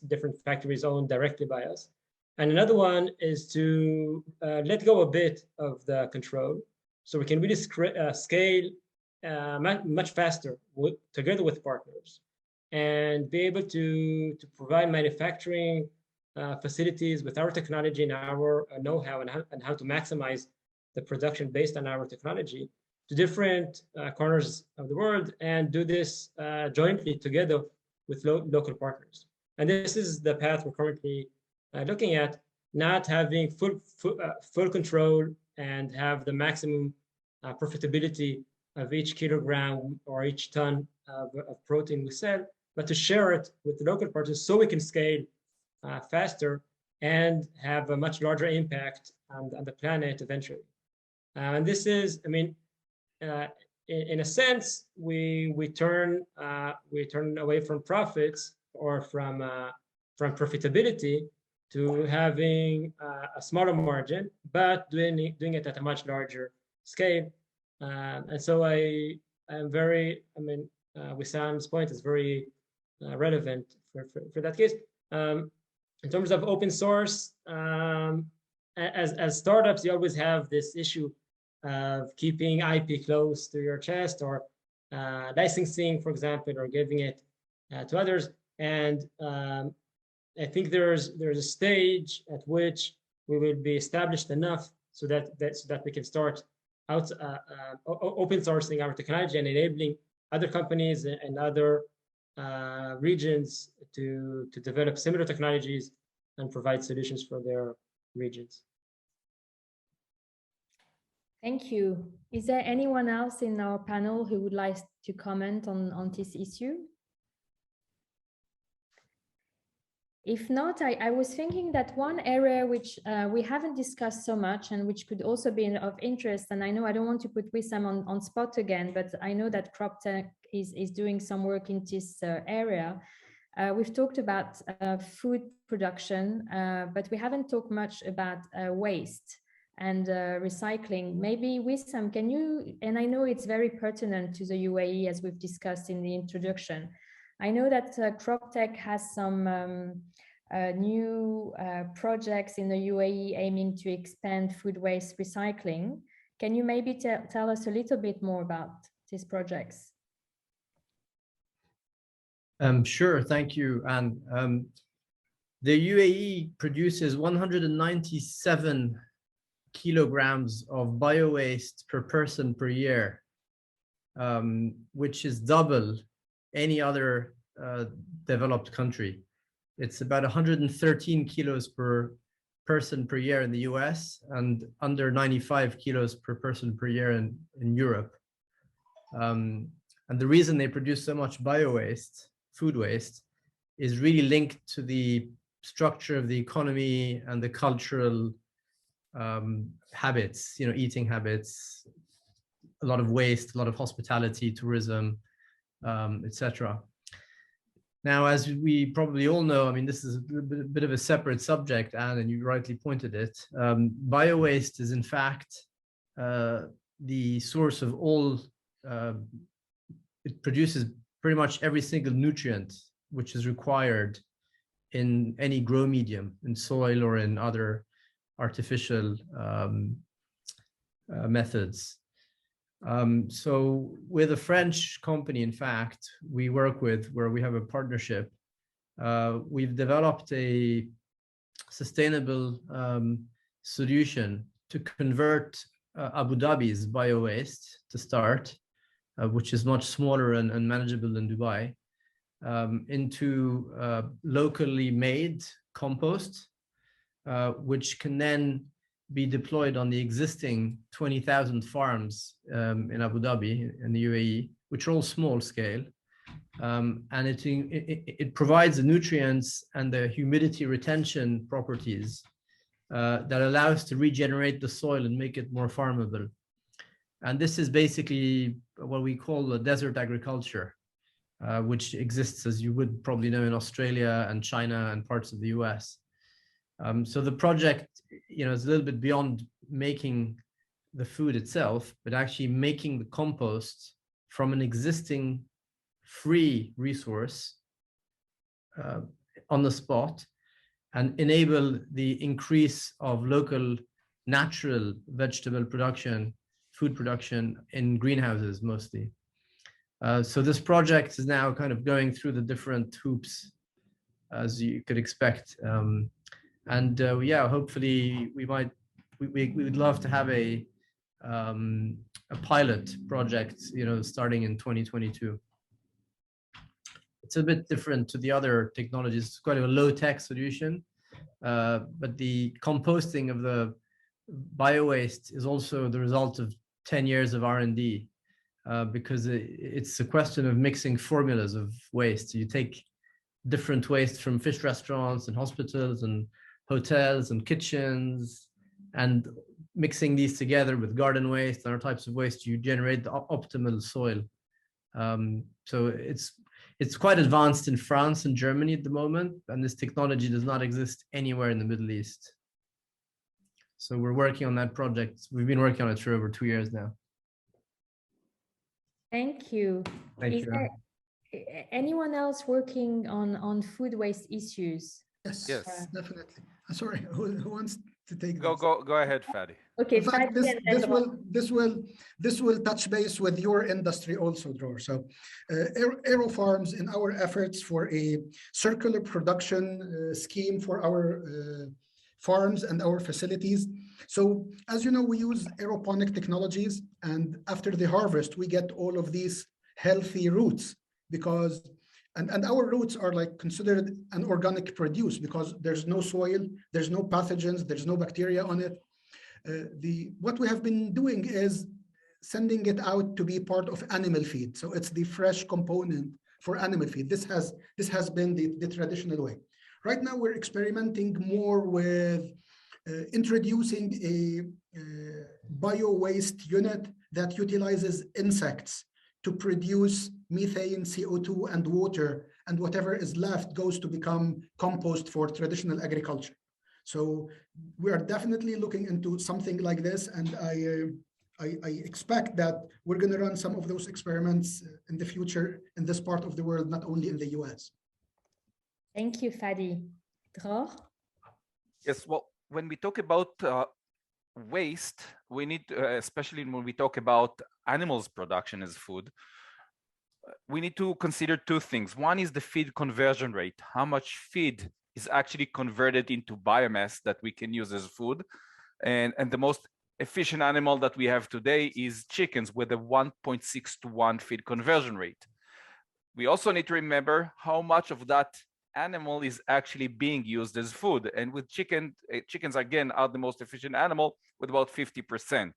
different factories owned directly by us. And another one is to let go a bit of the control, so we can really scale much faster together with partners, and be able to provide manufacturing facilities with our technology and our know-how and how to maximize the production based on our technology to different corners of the world, and do this jointly together with local partners. And this is the path we're currently looking at, not having full control and have the maximum profitability of each kilogram or each ton of protein we sell, but to share it with the local partners so we can scale faster and have a much larger impact on the planet eventually. And this is, I mean, in a sense, we turn away from profits or from profitability to having a smaller margin, but doing it at a much larger scale. And so I am very, I mean, Wissam's point is very relevant for that case. In terms of open source, as startups, you always have this issue of keeping IP close to your chest, or licensing, for example, or giving it to others. And I think there's a stage at which we will be established enough so that we can start out open sourcing our technology and enabling other companies and other regions to develop similar technologies and provide solutions for their regions. Thank you. Is there anyone else in our panel who would like to comment on this issue? If not, I was thinking that one area which we haven't discussed so much and which could also be of interest, and I know I don't want to put Wissam on spot again, but I know that Kroptek is doing some work in this area. We've talked about food production, but we haven't talked much about waste and recycling. Maybe Wissam, can you, and I know it's very pertinent to the UAE as we've discussed in the introduction. I know that Kroptek has some new projects in the UAE aiming to expand food waste recycling. Can you maybe tell us a little bit more about these projects? Sure, thank you, Anne. The UAE produces 197 kilograms of bio-waste per person per year, which is double any other developed country. It's about 113 kilos per person per year in the US and under 95 kilos per person per year in Europe. And the reason they produce so much bio-waste, food waste, is really linked to the structure of the economy and the cultural habits, you know, eating habits, a lot of waste, a lot of hospitality, tourism, etc. Now, as we probably all know, I mean, this is a bit of a separate subject, Anne, and you rightly pointed it. Bio-waste is in fact the source of all, it produces pretty much every single nutrient which is required in any grow medium, in soil or in other artificial methods. So with a French company, in fact, we work with, where we have a partnership, we've developed a sustainable solution to convert Abu Dhabi's bio-waste to start, which is much smaller and manageable than Dubai, into locally made compost, which can then be deployed on the existing 20,000 farms in Abu Dhabi, in the UAE, which are all small scale. And it provides the nutrients and the humidity retention properties that allow us to regenerate the soil and make it more farmable. And this is basically what we call a desert agriculture, which exists, as you would probably know, in Australia and China and parts of the US. So the project, is a little bit beyond making the food itself, but actually making the compost from an existing free resource on the spot, and enable the increase of local natural vegetable production, food production in greenhouses mostly. So this project is now kind of going through the different hoops, as you could expect. Yeah, hopefully we would love to have a pilot project, starting in 2022. It's a bit different to the other technologies. It's quite a low-tech solution, but the composting of the bio-waste is also the result of 10 years of R&D, because it's a question of mixing formulas of waste. You take different waste from fish restaurants and hospitals and hotels and kitchens, and mixing these together with garden waste and other types of waste, you generate the optimal soil. So it's quite advanced in France and Germany at the moment, and this technology does not exist anywhere in the Middle East. So we're working on that project. We've been working on it for over 2 years now. Thank you. Thank Is you. there anyone else working on food waste issues? Yes. Definitely. Sorry, who wants to take Go ahead, Fadi. Okay, in fact, Fadi and then this will touch base with your industry also, Dror. So AeroFarms, in our efforts for a circular production scheme for our farms and our facilities. So as you know, we use aeroponic technologies, and after the harvest, we get all of these healthy roots, because and our roots are like considered an organic produce because there's no soil, there's no pathogens, there's no bacteria on it. What we have been doing is sending it out to be part of animal feed. So it's the fresh component for animal feed. This has been the traditional way. Right now we're experimenting more with introducing a bio-waste unit that utilizes insects to produce methane, CO2, and water, and whatever is left goes to become compost for traditional agriculture. So we are definitely looking into something like this, and I expect that we're going to run some of those experiments in the future in this part of the world, not only in the US. Thank you, Fadi. Dror? Yes, well, when we talk about waste, we need to, especially when we talk about animals production as food, we need to consider two things. One is the feed conversion rate, how much feed is actually converted into biomass that we can use as food. And the most efficient animal that we have today is chickens with a 1.6 to 1 feed conversion rate. We also need to remember how much of that animal is actually being used as food. And with chickens again are the most efficient animal with about 50%.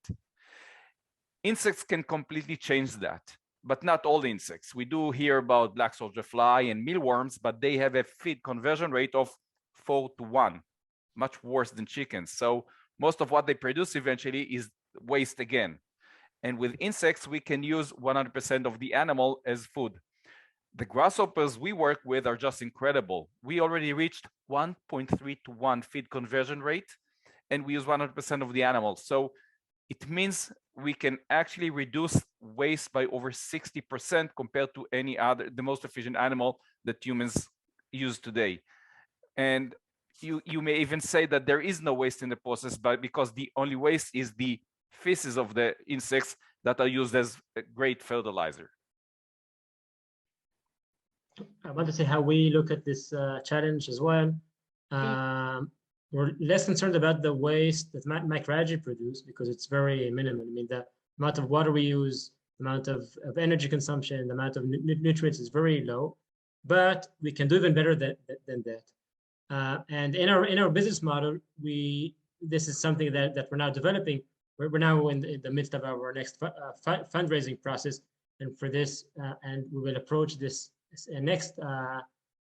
Insects can completely change that, but not all insects. We do hear about black soldier fly and mealworms, but they have a feed conversion rate of 4 to 1, much worse than chickens. So most of what they produce eventually is waste again. And with insects, we can use 100% of the animal as food. The grasshoppers we work with are just incredible. We already reached 1.3 to 1 feed conversion rate, and we use 100% of the animals. So it means we can actually reduce waste by over 60% compared to any other, the most efficient animal that humans use today. And you may even say that there is no waste in the process, but because the only waste is the feces of the insects that are used as a great fertilizer. I want to say how we look at this challenge as well. We're less concerned about the waste that microalgae produce because it's very minimal. I mean, the amount of water we use, the amount of energy consumption, the amount of nutrients is very low, but we can do even better than that. And in our business model, this is something that we're now developing. We're now in the midst of our next fundraising process, and for this, and we will approach this next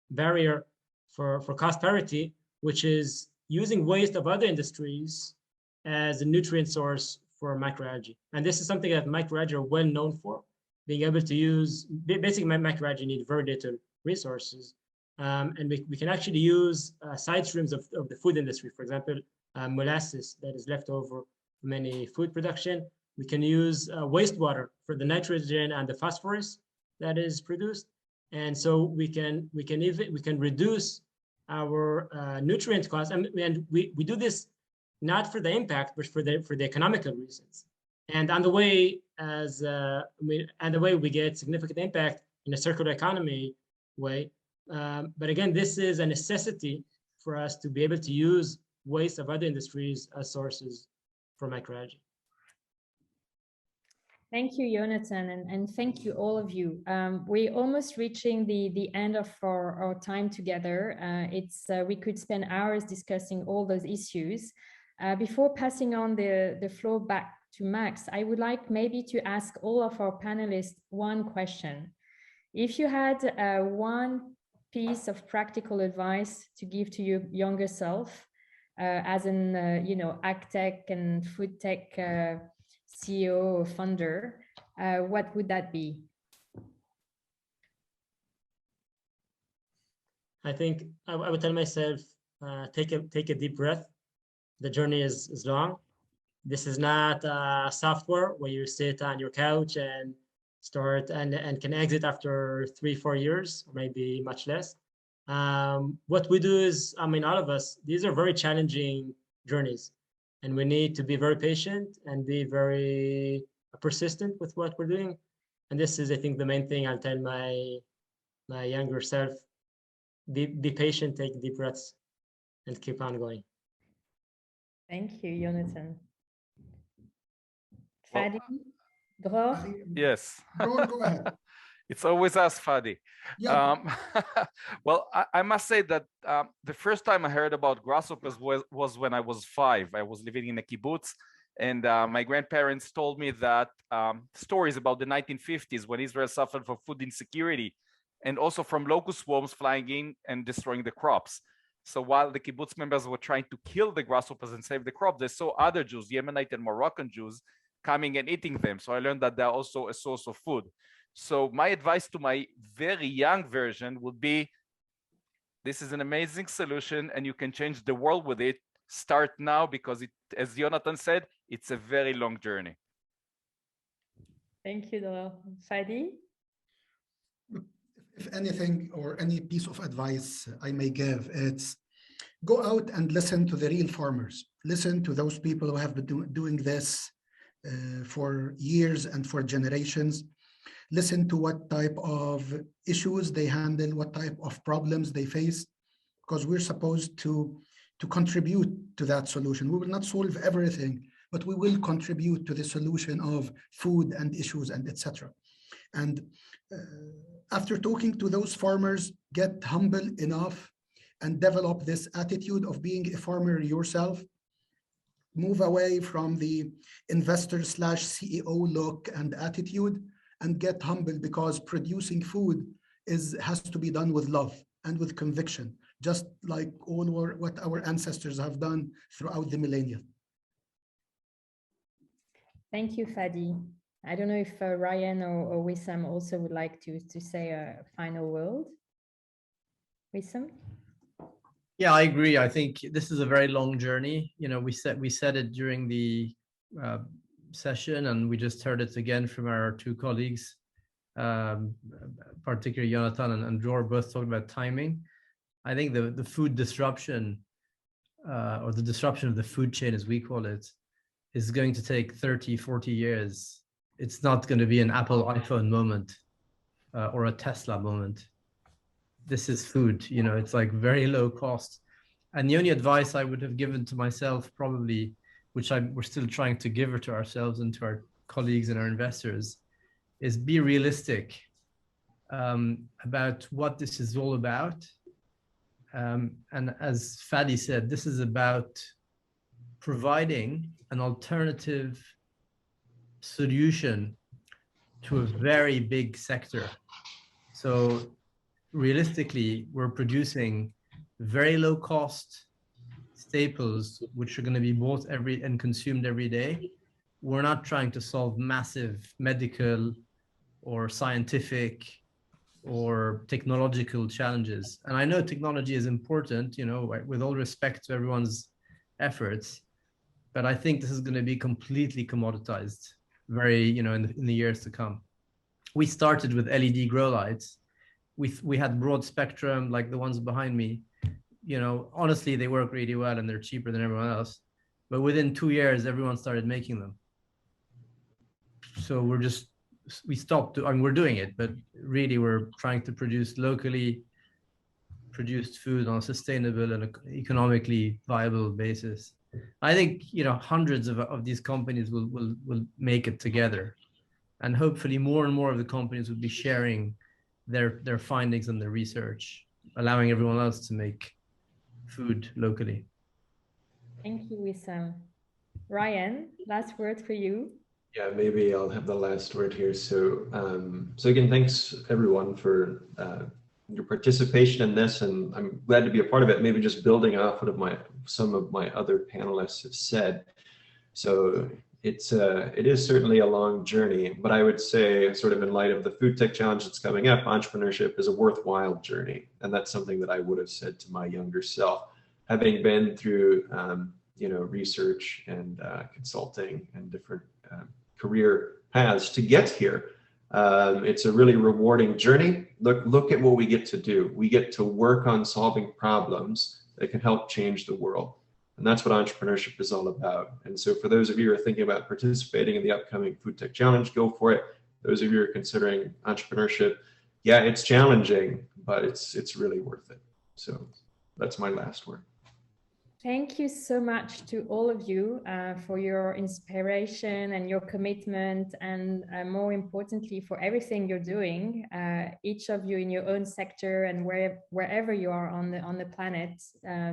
barrier for cost parity, which is using waste of other industries as a nutrient source for microalgae. And this is something that microalgae are well known for, being able to use, basically microalgae need very little resources. And we can actually use side streams of the food industry. For example, molasses that is left over from any food production. We can use wastewater for the nitrogen and the phosphorus that is produced. And so we can reduce our nutrient costs. And we do this not for the impact, but for the economical reasons. And on the way, we get significant impact in a circular economy way. But again, this is a necessity for us to be able to use waste of other industries as sources for microalgae. Thank you, Yonatan, and thank you, all of you. We're almost reaching the end of our time together. We could spend hours discussing all those issues. Before passing on the floor back to Max, I would like maybe to ask all of our panelists one question. If you had one piece of practical advice to give to your younger self, as an Agtech and FoodTech CEO or founder, what would that be? I think I would tell myself, take a deep breath. The journey is long. This is not software where you sit on your couch and start and can exit after 3-4 years, or maybe much less. What we do is, all of us, these are very challenging journeys, and we need to be very patient and be very persistent with what we're doing. And this is, I think, the main thing I'll tell my younger self: be patient, take deep breaths, and keep on going. Thank you, Yonatan. Fadi, Dror? Yes. Dror, go ahead. It's always us, Fadi. Yeah. Well, I must say that the first time I heard about grasshoppers was when I was 5. I was living in a kibbutz, and my grandparents told me that stories about the 1950s when Israel suffered from food insecurity, and also from locust swarms flying in and destroying the crops. So while the kibbutz members were trying to kill the grasshoppers and save the crop, they saw other Jews, Yemenite and Moroccan Jews, coming and eating them. So I learned that they're also a source of food. So my advice to my very young version would be, this is an amazing solution and you can change the world with it. Start now, because as Yonatan said, it's a very long journey. Thank you, Dror. Fadi? If anything, or any piece of advice I may give, it's go out and listen to the real farmers. Listen to those people who have been doing this for years and for generations. Listen to what type of issues they handle, what type of problems they face, because we're supposed to contribute to that solution. We will not solve everything, but we will contribute to the solution of food and issues and etc. And after talking to those farmers, get humble enough and develop this attitude of being a farmer yourself. Move away from the investor/CEO look and attitude, and get humble, because producing food has to be done with love and with conviction, just like what our ancestors have done throughout the millennia. Thank you, Fadi. I don't know if Ryan or Wissam also would like to say a final word. Wissam? Yeah, I agree. I think this is a very long journey. We said it during the session, and we just heard it again from our two colleagues, particularly Yonatan and Dror, both talking about timing. I think the food disruption, or the disruption of the food chain, as we call it, is going to take 30, 40 years. It's not going to be an Apple iPhone moment or a Tesla moment. This is food, it's like very low cost. And the only advice I would have given to myself, probably, which we're still trying to give it to ourselves and to our colleagues and our investors, is be realistic about what this is all about. And as Fadi said, this is about providing an alternative solution to a very big sector. So realistically, we're producing very low cost staples which are going to be bought and consumed every day. We're not trying to solve massive medical or scientific or technological challenges. And I know technology is important, you know, with all respect to everyone's efforts, but I think this is going to be completely commoditized very, you know, in the years to come. We started with LED grow lights. We had broad spectrum, like the ones behind me. You know, honestly, they work really well and they're cheaper than everyone else. But within 2 years, everyone started making them. So we stopped. I mean, we're doing it, but really we're trying to produce locally produced food on a sustainable and economically viable basis. I think, you know, hundreds of these companies will make it together, and hopefully more and more of the companies will be sharing their findings and their research, allowing everyone else to make food locally. Thank you, Wissam. Ryan, last word for you. Yeah, maybe I'll have the last word here. So, so again, thanks everyone for your participation in this, and I'm glad to be a part of it. Maybe just building off of some of my other panelists have said. So it is certainly a long journey, but I would say, sort of in light of the food tech challenge that's coming up, entrepreneurship is a worthwhile journey, and that's something that I would have said to my younger self, having been through you know, research and consulting and different career paths to get here. It's a really rewarding journey. Look at what we get to do. We get to work on solving problems that can help change the world. And that's what entrepreneurship is all about. And so for those of you who are thinking about participating in the upcoming Food Tech Challenge, go for it. Those of you who are considering entrepreneurship, yeah, it's challenging, but it's really worth it. So that's my last word. Thank you so much to all of you for your inspiration and your commitment, and more importantly, for everything you're doing, each of you in your own sector and wherever you are on the planet,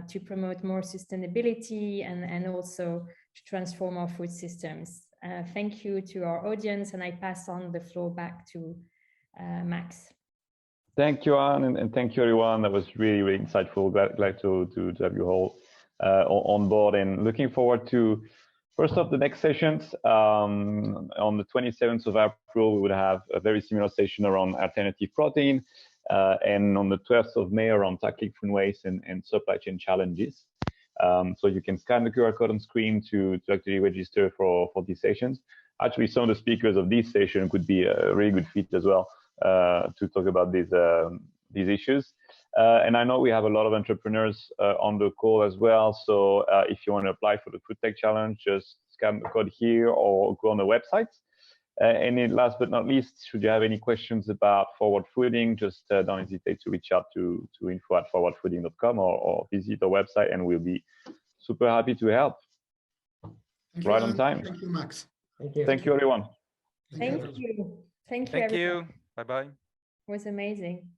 to promote more sustainability and also to transform our food systems. Thank you to our audience, and I pass on the floor back to Max. Thank you, Anne, and thank you, everyone. That was really, really insightful. Glad to have you all on board, and looking forward to, first off, the next sessions. On the 27th of April, we would have a very similar session around alternative protein, and on the 12th of May around tackling food waste and supply chain challenges. So you can scan the QR code on screen to actually register for these sessions. Actually, some of the speakers of this session could be a really good fit as well to talk about these issues. And I know we have a lot of entrepreneurs on the call as well. So if you want to apply for the Food Tech Challenge, just scan the code here or go on the website. And then last but not least, should you have any questions about forward fooding, just don't hesitate to reach out to info@forwardfooding.com or visit our website, and we'll be super happy to help. Right on time. Thank you, Max. Thank you. Thank you, everyone. Thank you. Thank you. Thank everyone. you. Bye-bye. It was amazing.